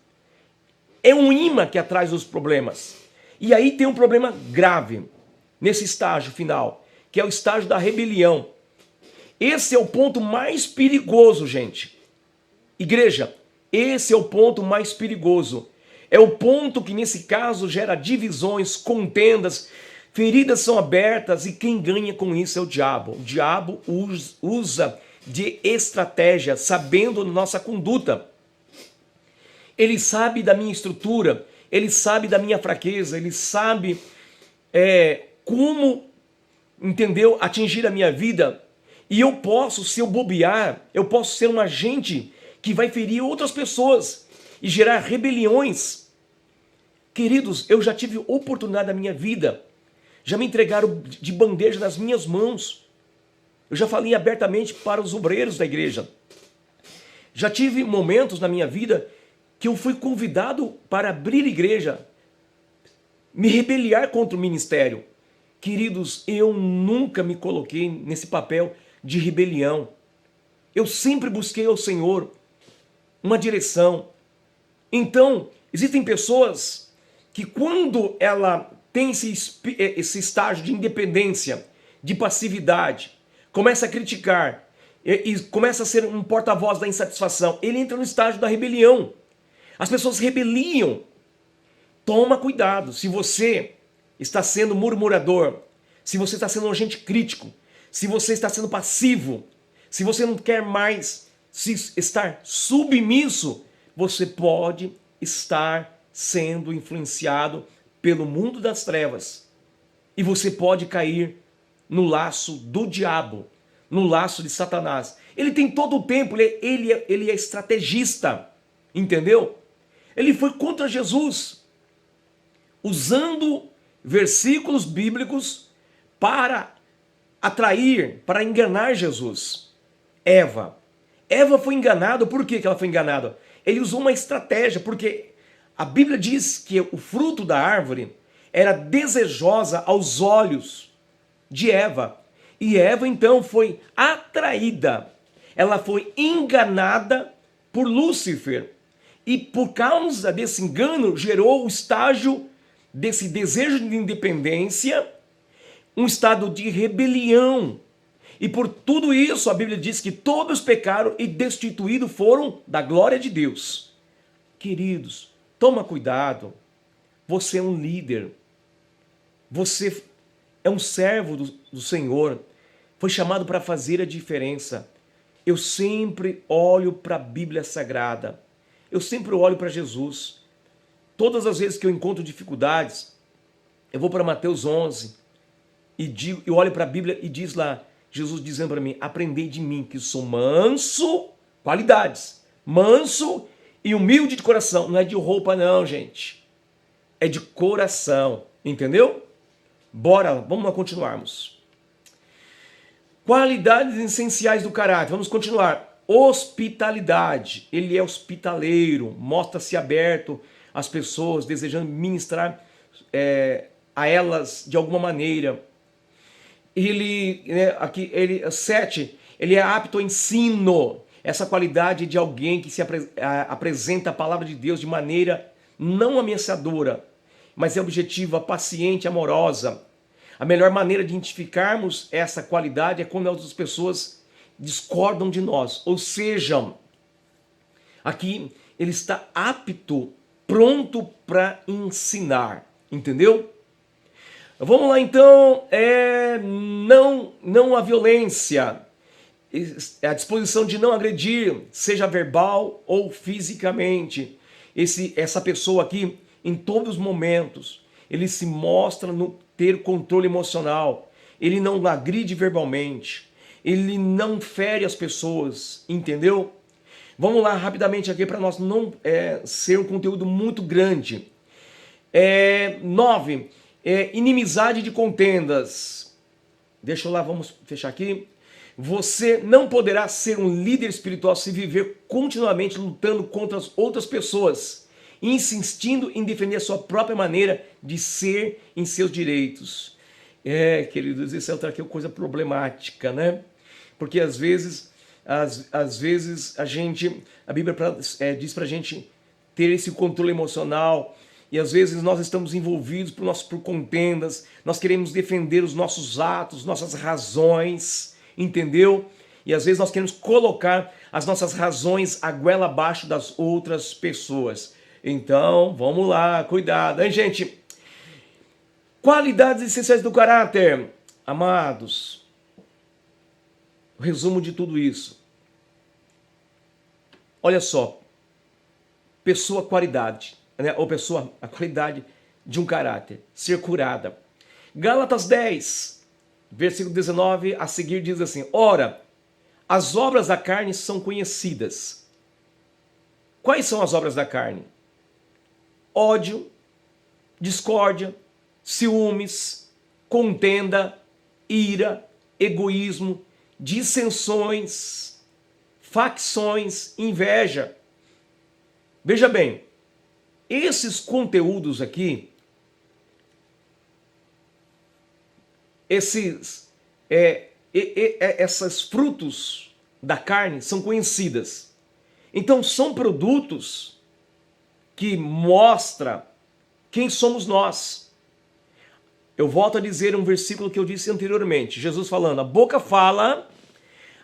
S1: É um imã que atrai os problemas. E aí tem um problema grave nesse estágio final, que é o estágio da rebelião. Esse é o ponto mais perigoso, gente. Igreja, esse é o ponto mais perigoso. É o ponto que, nesse caso, gera divisões, contendas, feridas são abertas e quem ganha com isso é o diabo. O diabo usa de estratégia, sabendo da nossa conduta. Ele sabe da minha estrutura, ele sabe da minha fraqueza, ele sabe como, entendeu, atingir a minha vida. E eu posso, se eu bobear, eu posso ser um agente que vai ferir outras pessoas e gerar rebeliões. Queridos, eu já tive oportunidade na minha vida, já me entregaram de bandeja nas minhas mãos. Eu já falei abertamente para os obreiros da igreja. Já tive momentos na minha vida que eu fui convidado para abrir igreja, me rebeliar contra o ministério. Queridos, eu nunca me coloquei nesse papel de rebelião. Eu sempre busquei ao Senhor uma direção. Então, existem pessoas que quando ela tem esse estágio de independência, de passividade, começa a criticar e começa a ser um porta-voz da insatisfação, ele entra no estágio da rebelião. As pessoas rebeliam. Toma cuidado, se você está sendo murmurador, se você está sendo um agente crítico, se você está sendo passivo, se você não quer mais estar submisso, você pode estar sendo influenciado pelo mundo das trevas. E você pode cair no laço do diabo, no laço de Satanás. Ele tem todo o tempo, ele é estrategista, entendeu? Ele foi contra Jesus, usando versículos bíblicos para atrair, para enganar Jesus. Eva foi enganada. Por que ela foi enganada? Ele usou uma estratégia, porque a Bíblia diz que o fruto da árvore era desejosa aos olhos de Eva. E Eva então foi atraída, ela foi enganada por Lúcifer. E por causa desse engano gerou o estágio desse desejo de independência, um estado de rebelião. E por tudo isso a Bíblia diz que todos pecaram e destituídos foram da glória de Deus. Queridos, toma cuidado. Você é um líder. Você é um servo do Senhor. Foi chamado para fazer a diferença. Eu sempre olho para a Bíblia Sagrada. Eu sempre olho para Jesus. Todas as vezes que eu encontro dificuldades, eu vou para Mateus 11 e eu olho para a Bíblia e diz lá, Jesus dizendo para mim, aprendei de mim que sou manso, qualidades, manso e humilde de coração. Não é de roupa não, gente. É de coração, entendeu? Bora, vamos lá continuarmos. Qualidades essenciais do caráter, vamos continuar. Hospitalidade, ele é hospitaleiro, mostra-se aberto às pessoas, desejando ministrar a elas de alguma maneira. Ele, aqui, 7, ele é apto ao ensino, essa qualidade de alguém que se apresenta a palavra de Deus de maneira não ameaçadora, mas é objetiva, paciente, amorosa. A melhor maneira de identificarmos essa qualidade é quando as outras pessoas discordam de nós, ou seja, aqui ele está apto, pronto para ensinar, entendeu? Vamos lá então, não a violência, a disposição de não agredir, seja verbal ou fisicamente. Essa pessoa aqui, em todos os momentos, ele se mostra no ter controle emocional, ele não agride verbalmente, ele não fere as pessoas, entendeu? Vamos lá rapidamente aqui para nós não ser um conteúdo muito grande. 9. Inimizade de contendas. Deixa eu lá, vamos fechar aqui. Você não poderá ser um líder espiritual se viver continuamente lutando contra as outras pessoas, insistindo em defender a sua própria maneira de ser em seus direitos. Queridos, isso é outra coisa problemática, né? Porque às vezes a Bíblia diz pra gente ter esse controle emocional, e às vezes nós estamos envolvidos por contendas, nós queremos defender os nossos atos, nossas razões, entendeu? E às vezes nós queremos colocar as nossas razões a goela abaixo das outras pessoas. Então, vamos lá, cuidado, hein, gente? Qualidades essenciais do caráter. Amados, o resumo de tudo isso. Olha só, pessoa qualidade, né? Ou pessoa, a qualidade de um caráter, ser curada. Gálatas 10, versículo 19, a seguir diz assim: ora, as obras da carne são conhecidas. Quais são as obras da carne? Ódio, discórdia, ciúmes, contenda, ira, egoísmo, dissensões, facções, inveja. Veja bem, esses conteúdos aqui, essas frutos da carne são conhecidas. Então são produtos que mostram quem somos nós. Eu volto a dizer um versículo que eu disse anteriormente. Jesus falando, a boca fala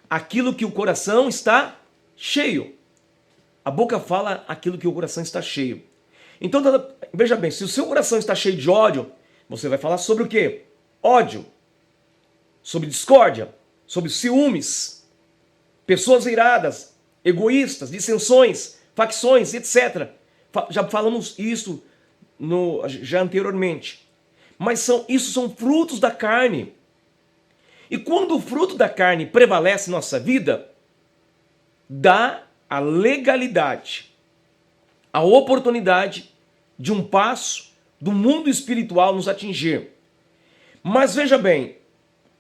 S1: aquilo que o coração está cheio. A boca fala aquilo que o coração está cheio. Então, veja bem, se o seu coração está cheio de ódio, você vai falar sobre o quê? Ódio. Sobre discórdia, sobre ciúmes, pessoas iradas, egoístas, dissensões, facções, etc. Já falamos isso já anteriormente. Mas isso são frutos da carne. E quando o fruto da carne prevalece em nossa vida, dá a legalidade, a oportunidade de um passo do mundo espiritual nos atingir. Mas veja bem,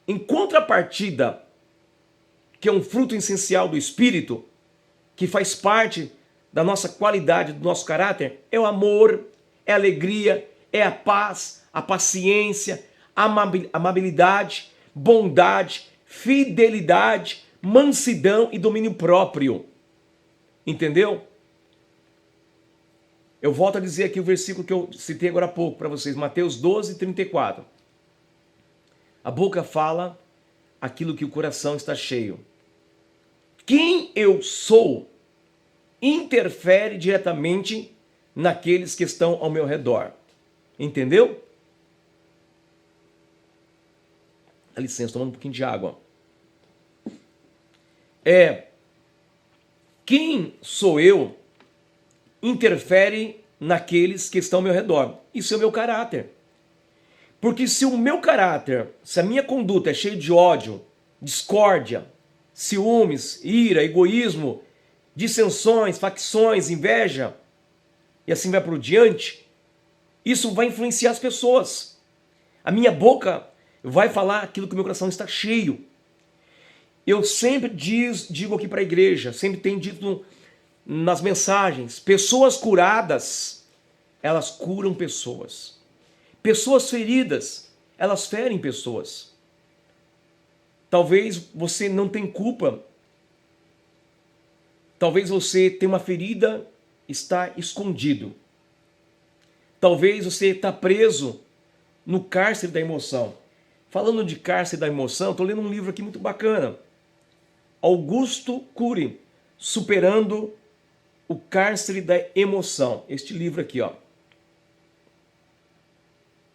S1: em contrapartida, que é um fruto essencial do Espírito, que faz parte da nossa qualidade, do nosso caráter, é o amor, é a alegria, é a paz, a paciência, a amabilidade, bondade, fidelidade, mansidão e domínio próprio. Entendeu? Eu volto a dizer aqui o versículo que eu citei agora há pouco para vocês, Mateus 12, 34. A boca fala aquilo que o coração está cheio. Quem eu sou interfere diretamente naqueles que estão ao meu redor. Entendeu? Dá licença, tomando um pouquinho de água. Quem sou eu interfere naqueles que estão ao meu redor. Isso é o meu caráter. Porque se o meu caráter, se a minha conduta é cheia de ódio, discórdia, ciúmes, ira, egoísmo, dissensões, facções, inveja, e assim vai por diante, isso vai influenciar as pessoas. A minha boca vai falar aquilo que o meu coração está cheio. Eu sempre digo aqui para a igreja, sempre tenho dito nas mensagens, pessoas curadas, elas curam pessoas. Pessoas feridas, elas ferem pessoas. Talvez você não tenha culpa. Talvez você tenha uma ferida, está escondido. Talvez você está preso no cárcere da emoção. Falando de cárcere da emoção, estou lendo um livro aqui muito bacana. Augusto Cury, Superando o Cárcere da Emoção. Este livro aqui, ó.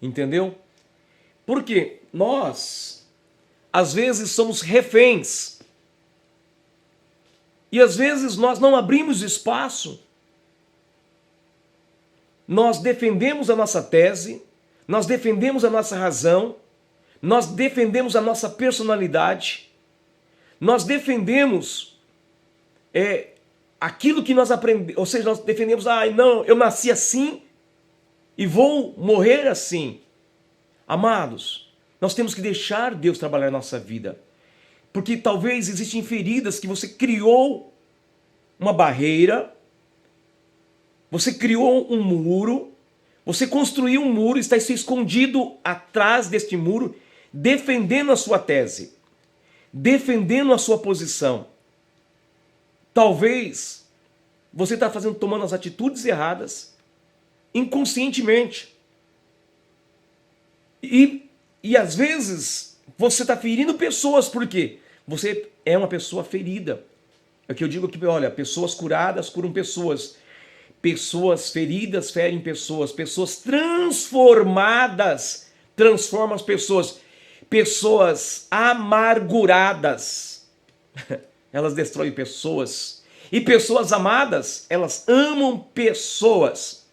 S1: Entendeu? Porque nós, às vezes, somos reféns. E às vezes nós não abrimos espaço. Nós defendemos a nossa tese, nós defendemos a nossa razão, nós defendemos a nossa personalidade, nós defendemos aquilo que nós aprendemos, ou seja, nós defendemos, não, eu nasci assim e vou morrer assim. Amados, nós temos que deixar Deus trabalhar na nossa vida, porque talvez existem feridas que você criou uma barreira, você criou um muro, você construiu um muro, está escondido atrás deste muro, defendendo a sua tese, defendendo a sua posição. Talvez você está tomando as atitudes erradas, inconscientemente. E às vezes você está ferindo pessoas, por quê? Você é uma pessoa ferida. É o que eu digo aqui, olha, pessoas curadas curam pessoas. Pessoas feridas ferem pessoas. Pessoas transformadas transformam as pessoas. Pessoas amarguradas, elas destroem pessoas. E pessoas amadas, elas amam pessoas.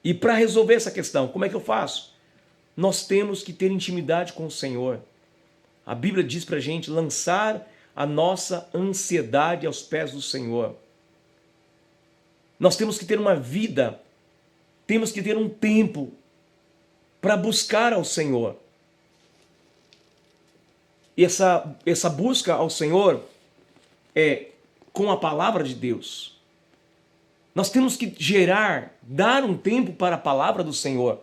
S1: E para resolver essa questão, como é que eu faço? Nós temos que ter intimidade com o Senhor. A Bíblia diz para a gente lançar a nossa ansiedade aos pés do Senhor. Nós temos que ter uma vida, temos que ter um tempo para buscar ao Senhor. E essa busca ao Senhor é com a palavra de Deus. Nós temos que dar um tempo para a palavra do Senhor.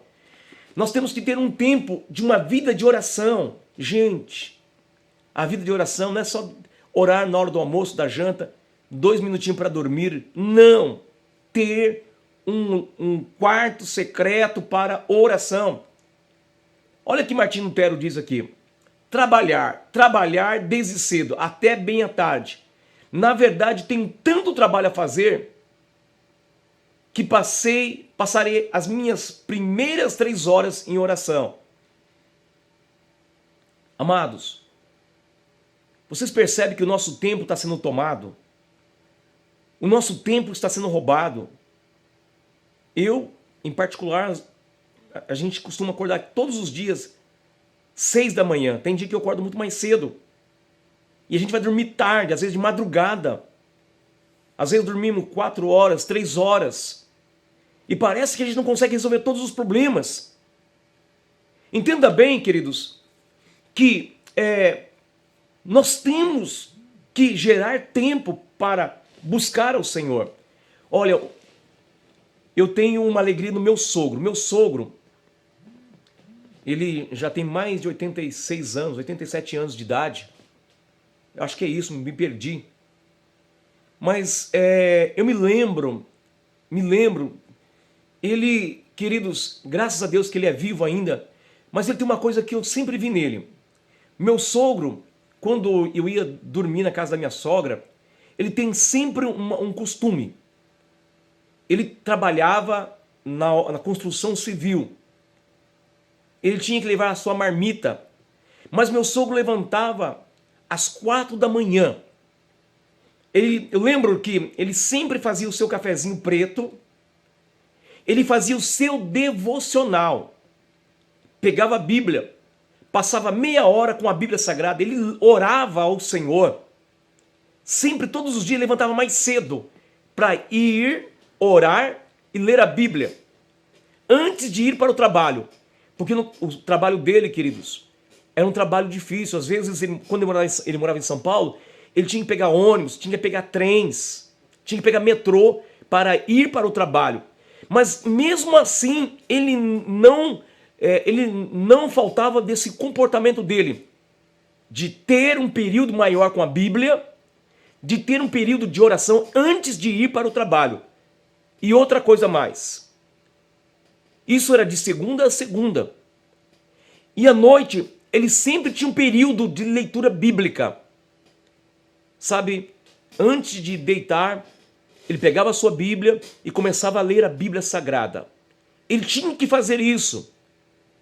S1: Nós temos que ter um tempo de uma vida de oração. Gente, a vida de oração não é só orar na hora do almoço, da janta, 2 minutinhos para dormir. Não. Ter um quarto secreto para oração. Olha o que Martinho Lutero diz aqui. Trabalhar desde cedo, até bem à tarde. Na verdade, tenho tanto trabalho a fazer que passarei as minhas primeiras 3 horas em oração. Amados, vocês percebem que o nosso tempo está sendo tomado? O nosso tempo está sendo roubado. Eu, em particular, a gente costuma acordar todos os dias 6 da manhã. Tem dia que eu acordo muito mais cedo. E a gente vai dormir tarde, às vezes de madrugada. Às vezes dormimos 4 horas, 3 horas. E parece que a gente não consegue resolver todos os problemas. Entenda bem, queridos, que nós temos que gerar tempo para buscar ao Senhor. Olha, eu tenho uma alegria no meu sogro. Meu sogro, ele já tem mais de 86 anos, 87 anos de idade. Eu acho que é isso, me perdi. Mas eu me lembro, ele, queridos, graças a Deus que ele é vivo ainda, mas ele tem uma coisa que eu sempre vi nele. Meu sogro, quando eu ia dormir na casa da minha sogra, ele tem sempre um costume. Ele trabalhava na construção civil. Ele tinha que levar a sua marmita. Mas meu sogro levantava às 4 da manhã. Eu lembro que ele sempre fazia o seu cafezinho preto. Ele fazia o seu devocional. Pegava a Bíblia. Passava meia hora com a Bíblia Sagrada. Ele orava ao Senhor. Sempre, todos os dias, levantava mais cedo para ir orar e ler a Bíblia. Antes de ir para o trabalho. Porque o trabalho dele, queridos, era um trabalho difícil. Às vezes, quando ele morava em São Paulo, ele tinha que pegar ônibus, tinha que pegar trens, tinha que pegar metrô para ir para o trabalho. Mas mesmo assim, ele não faltava desse comportamento dele, de ter um período maior com a Bíblia, de ter um período de oração antes de ir para o trabalho. E outra coisa mais. Isso era de segunda a segunda. E à noite, ele sempre tinha um período de leitura bíblica. Sabe, antes de deitar, ele pegava a sua Bíblia e começava a ler a Bíblia Sagrada. Ele tinha que fazer isso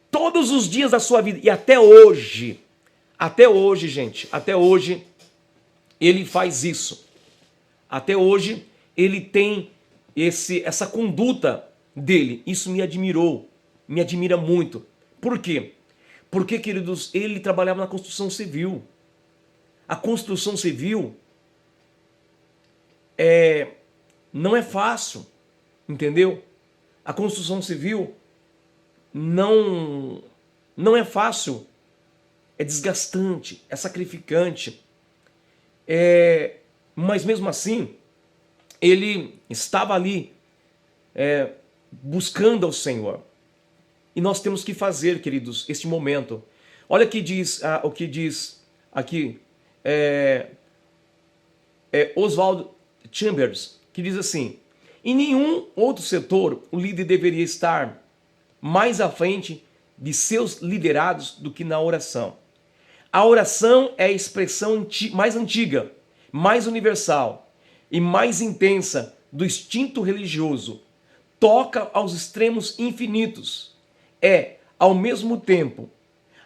S1: todos os dias da sua vida. E até hoje, gente, até hoje, ele faz isso. Até hoje, ele tem essa conduta dele. Isso me admira muito. Por quê? Porque, queridos, ele trabalhava na construção civil. A construção civil não é fácil, entendeu? A construção civil não é fácil, é desgastante, é sacrificante. Mas mesmo assim, ele estava ali buscando ao Senhor. E nós temos que fazer, queridos, este momento. Olha o que diz aqui Oswald Chambers, que diz assim: em nenhum outro setor o líder deveria estar mais à frente de seus liderados do que na oração. A oração é a expressão mais antiga, mais universal e mais intensa do instinto religioso. Toca aos extremos infinitos. É, ao mesmo tempo,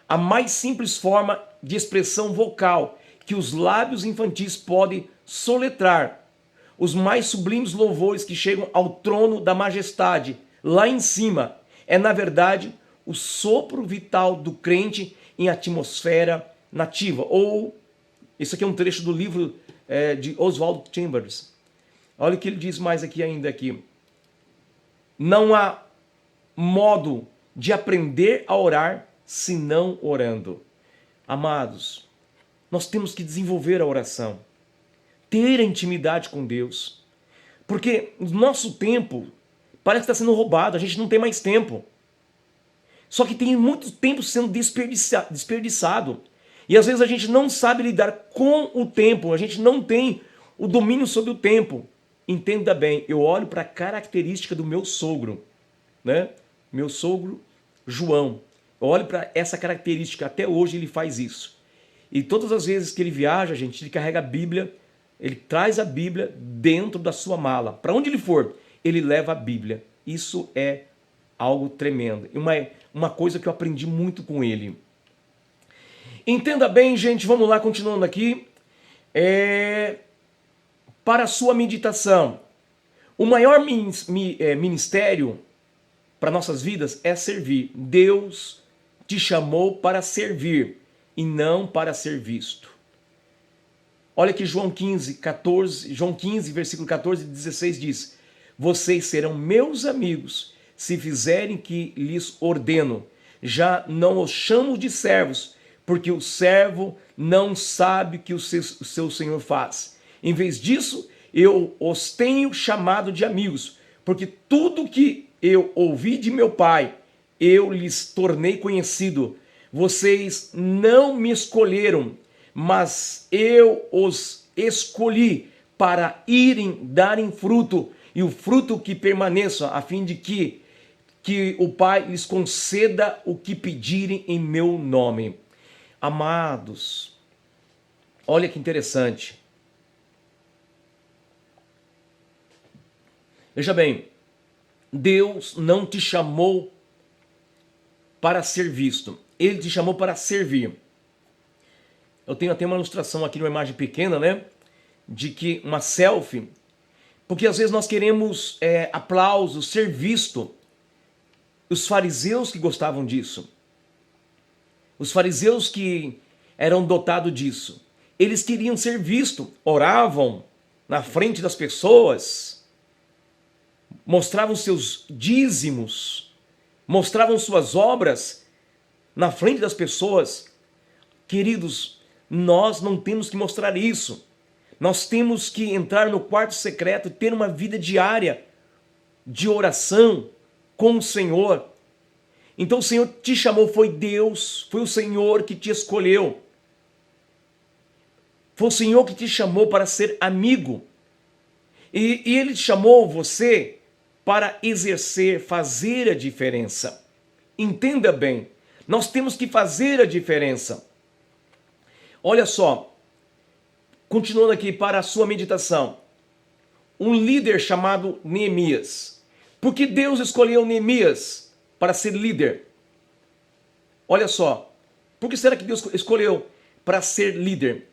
S1: a mais simples forma de expressão vocal que os lábios infantis podem soletrar. Os mais sublimes louvores que chegam ao trono da majestade, lá em cima, é, na verdade, o sopro vital do crente em atmosfera nativa. Ou, isso aqui é um trecho do livro de Oswald Chambers. Olha o que ele diz mais ainda aqui. Não há modo de aprender a orar senão orando. Amados, nós temos que desenvolver a oração, ter a intimidade com Deus. Porque o nosso tempo parece que está sendo roubado, a gente não tem mais tempo. Só que tem muito tempo sendo desperdiçado. E às vezes a gente não sabe lidar com o tempo, a gente não tem o domínio sobre o tempo. Entenda bem, eu olho para a característica do meu sogro, né? Meu sogro João. Eu olho para essa característica, até hoje ele faz isso. E todas as vezes que ele viaja, gente, ele carrega a Bíblia, ele traz a Bíblia dentro da sua mala. Para onde ele for, ele leva a Bíblia. Isso é algo tremendo. Uma coisa que eu aprendi muito com ele. Entenda bem, gente, vamos lá, continuando aqui. Para a sua meditação. O maior ministério para nossas vidas é servir. Deus te chamou para servir e não para ser visto. Olha que João 15, versículo 14 e 16 diz: vocês serão meus amigos se fizerem que lhes ordeno. Já não os chamo de servos, porque o servo não sabe o que o seu senhor faz. Em vez disso, eu os tenho chamado de amigos, porque tudo que eu ouvi de meu Pai, eu lhes tornei conhecido. Vocês não me escolheram, mas eu os escolhi para irem darem fruto, e o fruto que permaneça, a fim de que o Pai lhes conceda o que pedirem em meu nome. Amados, olha que interessante. Veja bem, Deus não te chamou para ser visto, Ele te chamou para servir. Eu tenho até uma ilustração aqui, uma imagem pequena, né? De que uma selfie, porque às vezes nós queremos aplausos, ser visto. Os fariseus que gostavam disso, os fariseus que eram dotados disso, eles queriam ser vistos, oravam na frente das pessoas, mostravam seus dízimos, mostravam suas obras na frente das pessoas. Queridos, nós não temos que mostrar isso. Nós temos que entrar no quarto secreto e ter uma vida diária de oração com o Senhor. Então o Senhor te chamou, foi Deus, foi o Senhor que te escolheu. Foi o Senhor que te chamou para ser amigo. E Ele chamou você para exercer, fazer a diferença. Entenda bem, nós temos que fazer a diferença. Olha só, continuando aqui para a sua meditação. Um líder chamado Neemias. Por que Deus escolheu Neemias para ser líder? Olha só, por que será que Deus escolheu para ser líder?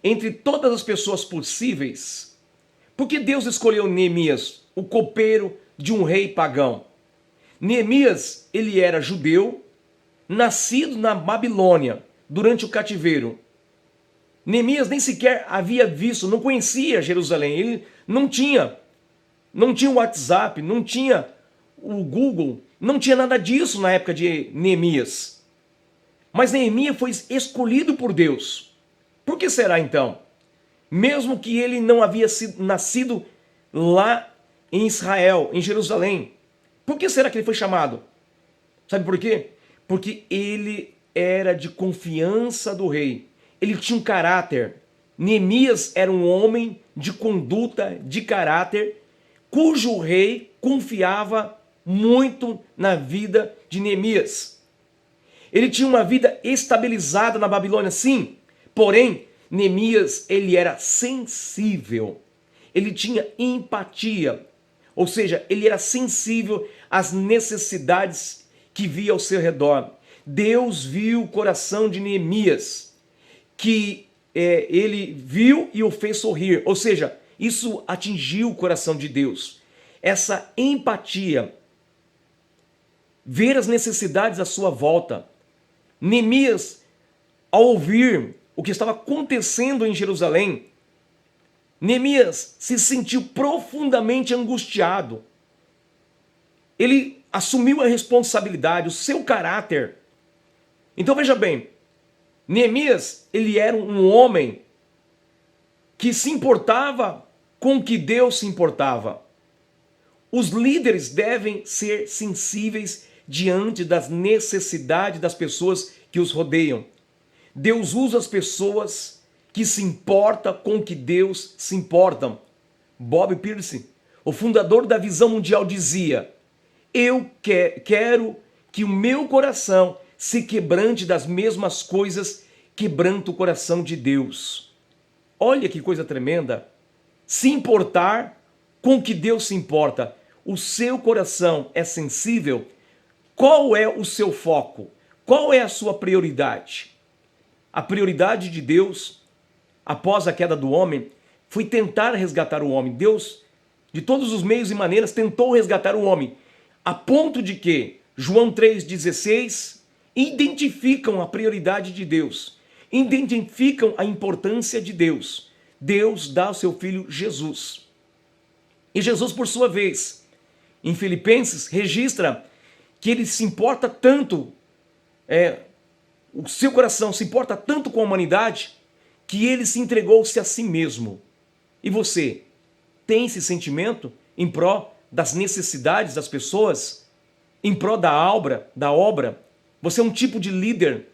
S1: Entre todas as pessoas possíveis, por que Deus escolheu Neemias, o copeiro de um rei pagão? Neemias, ele era judeu, nascido na Babilônia, durante o cativeiro. Neemias nem sequer havia visto, não conhecia Jerusalém, ele não tinha o WhatsApp, não tinha o Google, não tinha nada disso na época de Neemias. Mas Neemias foi escolhido por Deus. Por que será então? Mesmo que ele não havia nascido lá em Israel, em Jerusalém, por que será que ele foi chamado? Sabe por quê? Porque ele era de confiança do rei. Ele tinha um caráter. Neemias era um homem de conduta, de caráter, cujo rei confiava muito na vida de Neemias. Ele tinha uma vida estabilizada na Babilônia, sim. Porém, Neemias, ele era sensível. Ele tinha empatia. Ou seja, ele era sensível às necessidades que via ao seu redor. Deus viu o coração de Neemias, que ele viu e o fez sorrir. Ou seja, isso atingiu o coração de Deus. Essa empatia, ver as necessidades à sua volta. Neemias, ao ouvir o que estava acontecendo em Jerusalém, Neemias se sentiu profundamente angustiado. Ele assumiu a responsabilidade, o seu caráter. Então veja bem, Neemias, ele era um homem que se importava com o que Deus se importava. Os líderes devem ser sensíveis diante das necessidades das pessoas que os rodeiam. Deus usa as pessoas que se importam com o que Deus se importa. Bob Pierce, o fundador da Visão Mundial, dizia: eu quero que o meu coração se quebrante das mesmas coisas que quebranta o coração de Deus. Olha que coisa tremenda. Se importar com o que Deus se importa. O seu coração é sensível? Qual é o seu foco? Qual é a sua prioridade? A prioridade de Deus, após a queda do homem, foi tentar resgatar o homem. Deus, de todos os meios e maneiras, tentou resgatar o homem, a ponto de que João 3,16 identificam a prioridade de Deus, identificam a importância de Deus. Deus dá ao seu filho Jesus. E Jesus, por sua vez, em Filipenses, registra que ele se importa tanto, o seu coração se importa tanto com a humanidade, que ele se entregou-se a si mesmo. E você tem esse sentimento em pró das necessidades das pessoas? Em pró da obra? Você é um tipo de líder?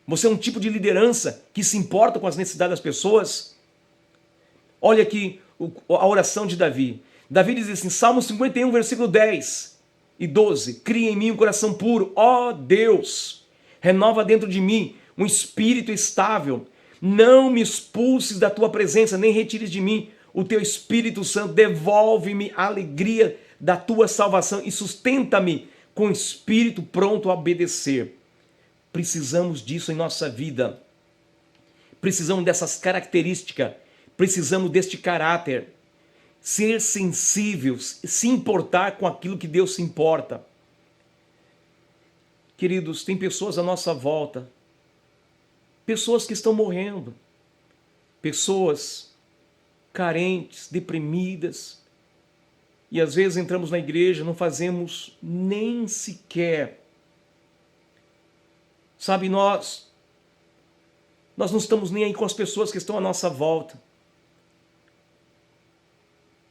S1: Você é um tipo de liderança que se importa com as necessidades das pessoas? Olha aqui a oração de Davi. Davi diz assim, Salmo 51, versículo 10 e 12. Cria em mim um coração puro, ó Deus. Renova dentro de mim um espírito estável. Não me expulses da tua presença, nem retires de mim o teu Espírito Santo. Devolve-me a alegria da tua salvação e sustenta-me com espírito pronto a obedecer. Precisamos disso em nossa vida. Precisamos dessas características. Precisamos deste caráter. Ser sensíveis, se importar com aquilo que Deus se importa. Queridos, tem pessoas à nossa volta, pessoas que estão morrendo, pessoas carentes, deprimidas, e às vezes entramos na igreja, não fazemos nem sequer. Sabe, nós não estamos nem aí com as pessoas que estão à nossa volta.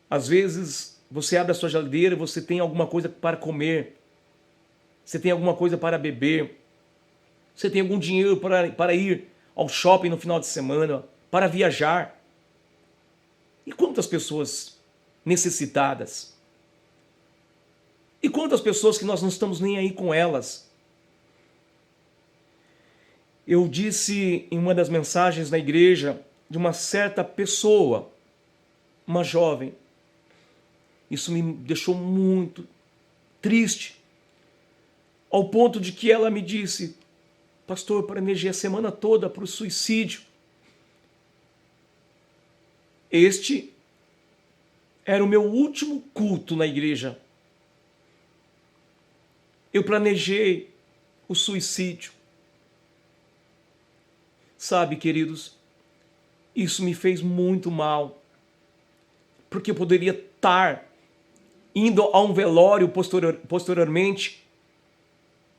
S1: Às vezes você abre a sua geladeira e você tem alguma coisa para comer, você tem alguma coisa para beber, você tem algum dinheiro para ir ao shopping no final de semana, para viajar. E quantas pessoas necessitadas? E quantas pessoas que nós não estamos nem aí com elas? Eu disse em uma das mensagens na igreja de uma certa pessoa, uma jovem. Isso me deixou muito triste, ao ponto de que ela me disse, pastor, eu planejei a semana toda para o suicídio. Este era o meu último culto na igreja. Eu planejei o suicídio. Sabe, queridos, isso me fez muito mal, porque eu poderia estar indo a um velório posteriormente,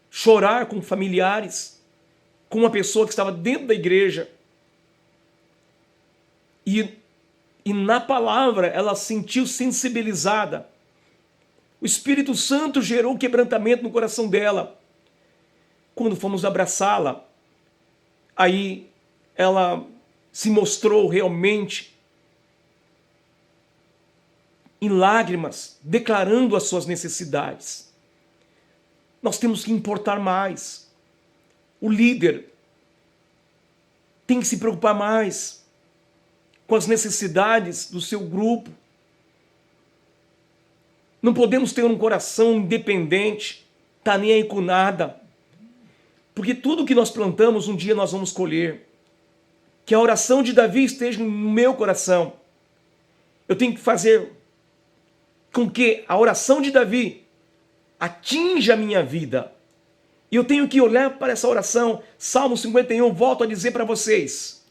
S1: chorar com familiares, com uma pessoa que estava dentro da igreja. E na palavra ela se sentiu sensibilizada. O Espírito Santo gerou quebrantamento no coração dela. Quando fomos abraçá-la, aí ela se mostrou realmente em lágrimas, declarando as suas necessidades. Nós temos que importar mais. O líder tem que se preocupar mais com as necessidades do seu grupo. Não podemos ter um coração independente, tá nem aí com nada. Porque tudo que nós plantamos, um dia nós vamos colher. Que a oração de Davi esteja no meu coração. Eu tenho que fazer com que a oração de Davi atinja a minha vida. E eu tenho que olhar para essa oração. Salmo 51, volto a dizer para vocês.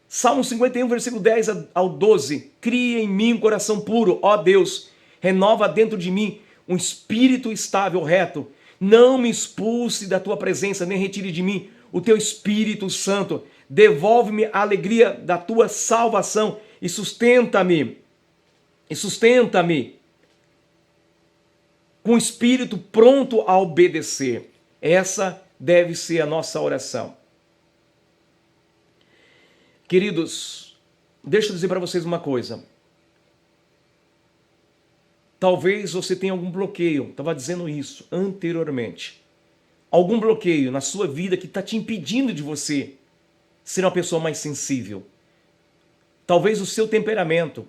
S1: Salmo 51, versículo 10 ao 12. Cria em mim um coração puro, ó Deus. Renova dentro de mim um espírito estável, reto. Não me expulse da tua presença, nem retire de mim o teu Espírito Santo. Devolve-me a alegria da tua salvação e sustenta-me. E sustenta-me com o espírito pronto a obedecer. Essa deve ser a nossa oração. Queridos, deixa eu dizer para vocês uma coisa. Talvez você tenha algum bloqueio, estava dizendo isso anteriormente. Algum bloqueio na sua vida que está te impedindo de você ser uma pessoa mais sensível. Talvez o seu temperamento,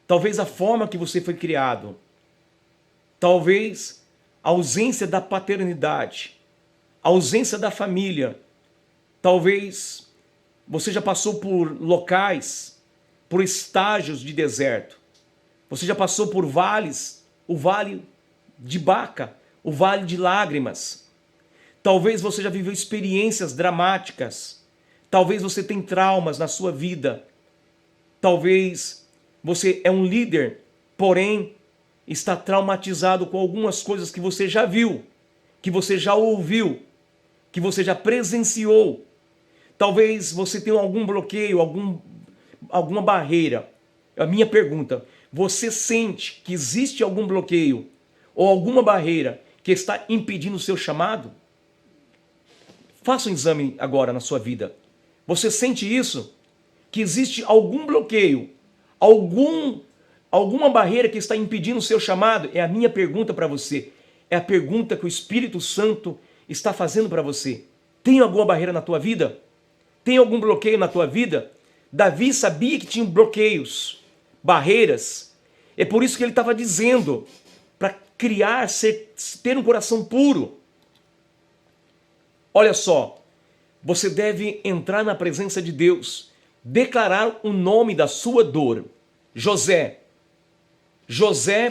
S1: talvez a forma que você foi criado, talvez a ausência da paternidade, a ausência da família, talvez você já passou por locais, por estágios de deserto, você já passou por vales, o vale de Baca, o vale de lágrimas, talvez você já viveu experiências dramáticas, talvez você tenha traumas na sua vida, talvez você é um líder, porém está traumatizado com algumas coisas que você já viu, que você já ouviu, que você já presenciou. Talvez você tenha algum bloqueio, alguma barreira. A minha pergunta, você sente que existe algum bloqueio ou alguma barreira que está impedindo o seu chamado? Faça um exame agora na sua vida. Você sente isso? Que existe algum bloqueio, alguma barreira que está impedindo o seu chamado? É a minha pergunta para você. É a pergunta que o Espírito Santo está fazendo para você. Tem alguma barreira na tua vida? Tem algum bloqueio na tua vida? Davi sabia que tinha bloqueios, barreiras. É por isso que ele estava dizendo, para criar, ter um coração puro. Olha só, você deve entrar na presença de Deus, declarar o nome da sua dor. José,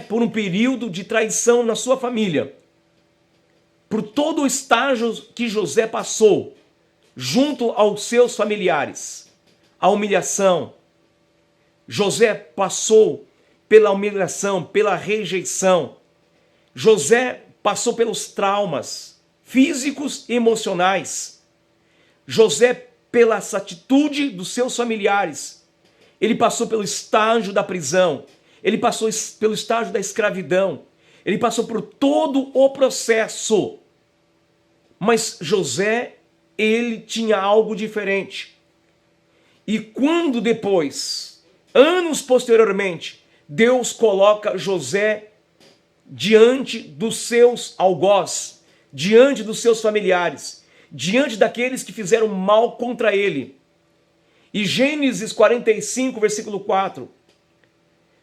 S1: por um período de traição na sua família, por todo o estágio que José passou, junto aos seus familiares, a humilhação. José passou pela humilhação, pela rejeição. José passou pelos traumas físicos e emocionais. José, pela atitude dos seus familiares, ele passou pelo estágio da prisão, ele passou pelo estágio da escravidão, ele passou por todo o processo. Mas José, ele tinha algo diferente. E quando depois, anos posteriormente, Deus coloca José diante dos seus algoz, diante dos seus familiares, diante daqueles que fizeram mal contra ele. E Gênesis 45, versículo 4,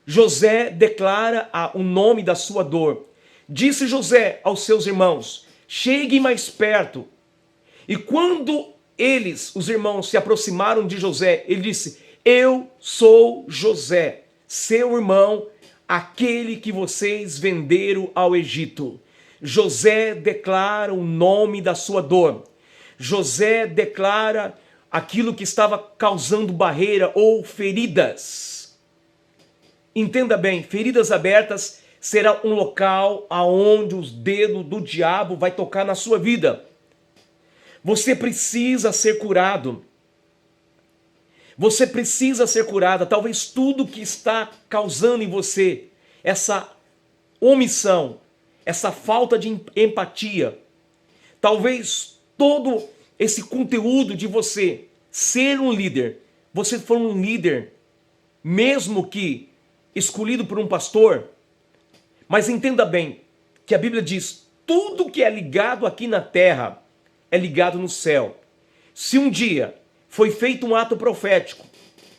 S1: José declara o nome da sua dor. Disse José aos seus irmãos, cheguem mais perto. E quando os irmãos, se aproximaram de José, ele disse, eu sou José, seu irmão, aquele que vocês venderam ao Egito. José declara o nome da sua dor. José declara aquilo que estava causando barreira ou feridas. Entenda bem, feridas abertas será um local aonde os dedos do diabo vai tocar na sua vida. Você precisa ser curado. Você precisa ser curada. Talvez tudo que está causando em você essa omissão, essa falta de empatia, talvez todo esse conteúdo de você ser um líder, você for um líder, mesmo que escolhido por um pastor, mas entenda bem que a Bíblia diz, tudo que é ligado aqui na terra é ligado no céu. Se um dia foi feito um ato profético,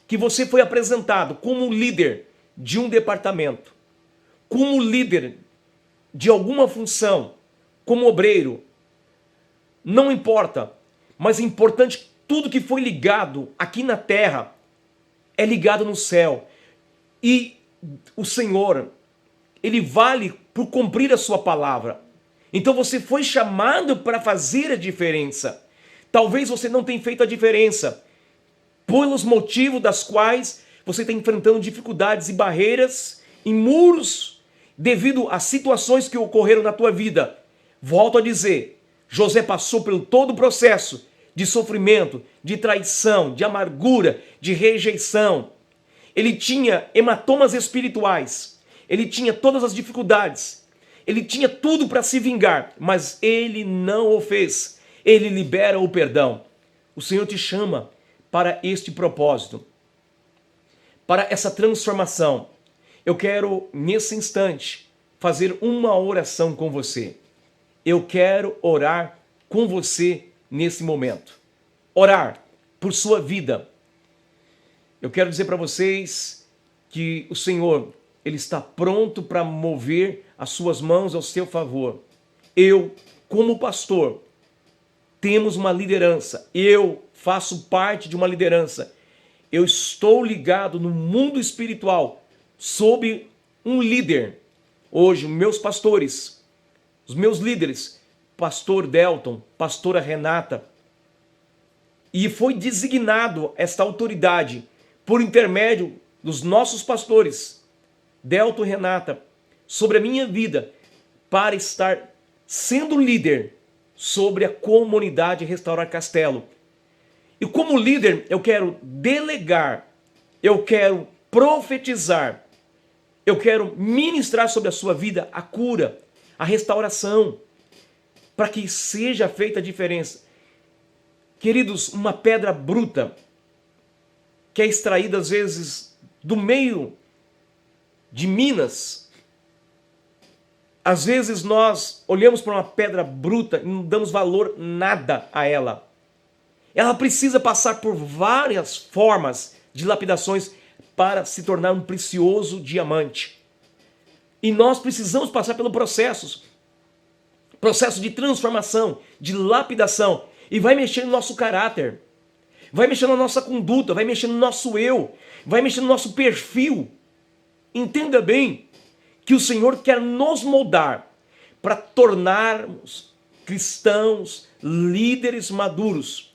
S1: que você foi apresentado como líder de um departamento, como líder de alguma função, como obreiro, não importa, mas é importante, tudo que foi ligado aqui na terra é ligado no céu. E o Senhor, Ele vale por cumprir a sua palavra. Então você foi chamado para fazer a diferença. Talvez você não tenha feito a diferença, pelos motivos das quais você está enfrentando dificuldades e barreiras e muros devido a situações que ocorreram na tua vida. Volto a dizer, José passou pelo todo o processo de sofrimento, de traição, de amargura, de rejeição. Ele tinha hematomas espirituais, ele tinha todas as dificuldades, ele tinha tudo para se vingar, mas ele não o fez. Ele libera o perdão. O Senhor te chama para este propósito, para essa transformação. Eu quero, nesse instante, fazer uma oração com você. Eu quero orar com você nesse momento. Orar por sua vida. Eu quero dizer para vocês que o Senhor, Ele está pronto para mover as suas mãos ao seu favor. Eu, como pastor, temos uma liderança. Eu faço parte de uma liderança. Eu estou ligado no mundo espiritual sob um líder. Hoje, meus pastores, os meus líderes, pastor Delton, pastora Renata, e foi designado esta autoridade por intermédio dos nossos pastores, Delton e Renata, sobre a minha vida, para estar sendo líder sobre a comunidade Restaurar Castelo. E como líder, eu quero delegar, eu quero profetizar, eu quero ministrar sobre a sua vida a cura, a restauração, para que seja feita a diferença. Queridos, uma pedra bruta, que é extraída às vezes do meio de Minas, às vezes nós olhamos para uma pedra bruta e não damos valor nada a ela. Ela precisa passar por várias formas de lapidações para se tornar um precioso diamante. E nós precisamos passar pelo processo de transformação, de lapidação, e vai mexer no nosso caráter, vai mexer na nossa conduta, vai mexer no nosso eu, vai mexer no nosso perfil. Entenda bem que o Senhor quer nos moldar para tornarmos cristãos, líderes maduros.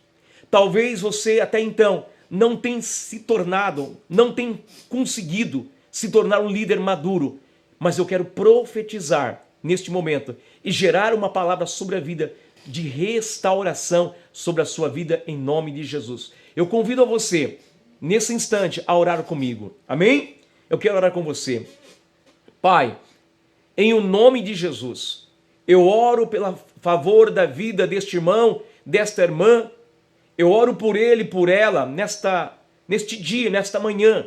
S1: Talvez você até então não tenha se tornado, não tenha conseguido se tornar um líder maduro, mas eu quero profetizar neste momento e gerar uma palavra sobre a vida de restauração sobre a sua vida em nome de Jesus. Eu convido a você, nesse instante, a orar comigo. Amém? Eu quero orar com você. Pai, em o nome de Jesus, eu oro pelo favor da vida deste irmão, desta irmã. Eu oro por ele, por ela, neste dia, nesta manhã,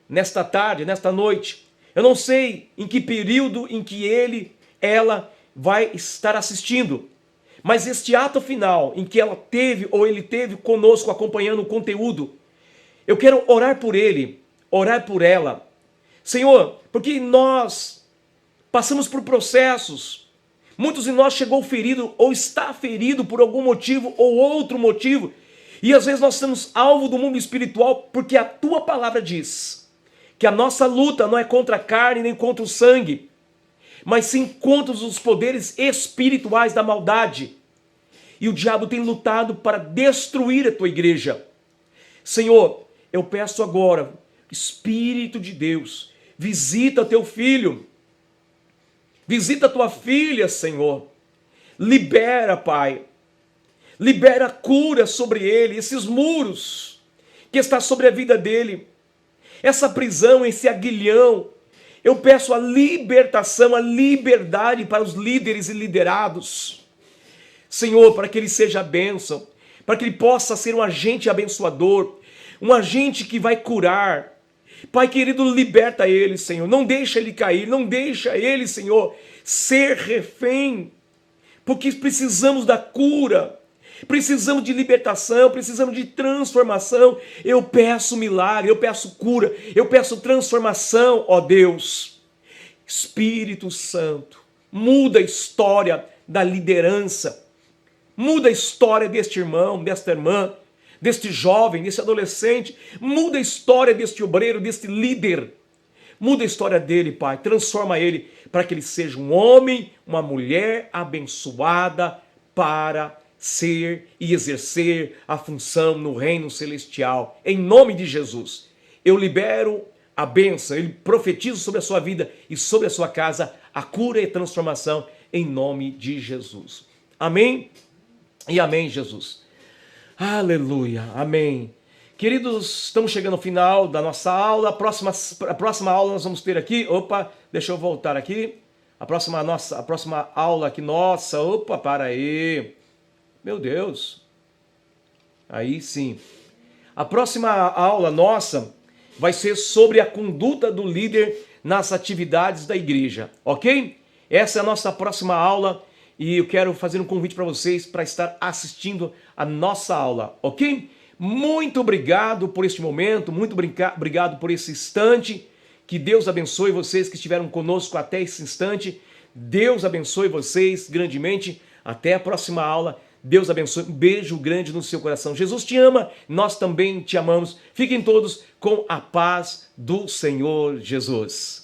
S1: nesta tarde, nesta noite. Eu não sei em que período em que ela vai estar assistindo, mas este ato final em que ela teve ou ele teve conosco acompanhando o conteúdo, eu quero orar por ele, orar por ela. Senhor, porque nós passamos por processos, muitos de nós chegou ferido ou está ferido por algum motivo ou outro motivo, e às vezes nós somos alvo do mundo espiritual porque a tua palavra diz que a nossa luta não é contra a carne nem contra o sangue, mas sim contra os poderes espirituais da maldade. E o diabo tem lutado para destruir a tua igreja. Senhor, eu peço agora, Espírito de Deus, visita teu filho, visita tua filha, Senhor. Libera, Pai, libera cura sobre ele, esses muros que está sobre a vida dele, essa prisão, esse aguilhão. Eu peço a libertação, a liberdade para os líderes e liderados. Senhor, para que ele seja bênção, para que ele possa ser um agente abençoador, um agente que vai curar. Pai querido, liberta ele, Senhor. Não deixa ele cair, não deixa ele, Senhor, ser refém. Porque precisamos da cura, precisamos de libertação, precisamos de transformação. Eu peço milagre, eu peço cura, eu peço transformação, ó Deus. Espírito Santo, muda a história da liderança, muda a história deste irmão, desta irmã, deste jovem, deste adolescente, muda a história deste obreiro, deste líder. Muda a história dele, Pai, transforma ele para que ele seja um homem, uma mulher abençoada para ser e exercer a função no reino celestial. Em nome de Jesus, eu libero a bênção, eu profetizo sobre a sua vida e sobre a sua casa a cura e transformação em nome de Jesus. Amém e amém, Jesus. Aleluia, amém. Queridos, estamos chegando ao final da nossa aula. A próxima aula nós vamos ter aqui. Opa, deixa eu voltar aqui. A próxima aula aqui nossa. Opa, para aí. Meu Deus. Aí sim. A próxima aula nossa vai ser sobre a conduta do líder nas atividades da igreja, ok? Essa é a nossa próxima aula e eu quero fazer um convite para vocês para estar assistindo a nossa aula, ok? Muito obrigado por este momento, muito obrigado por esse instante. Que Deus abençoe vocês que estiveram conosco até esse instante. Deus abençoe vocês grandemente. Até a próxima aula. Deus abençoe. Um beijo grande no seu coração. Jesus te ama, nós também te amamos. Fiquem todos com a paz do Senhor Jesus.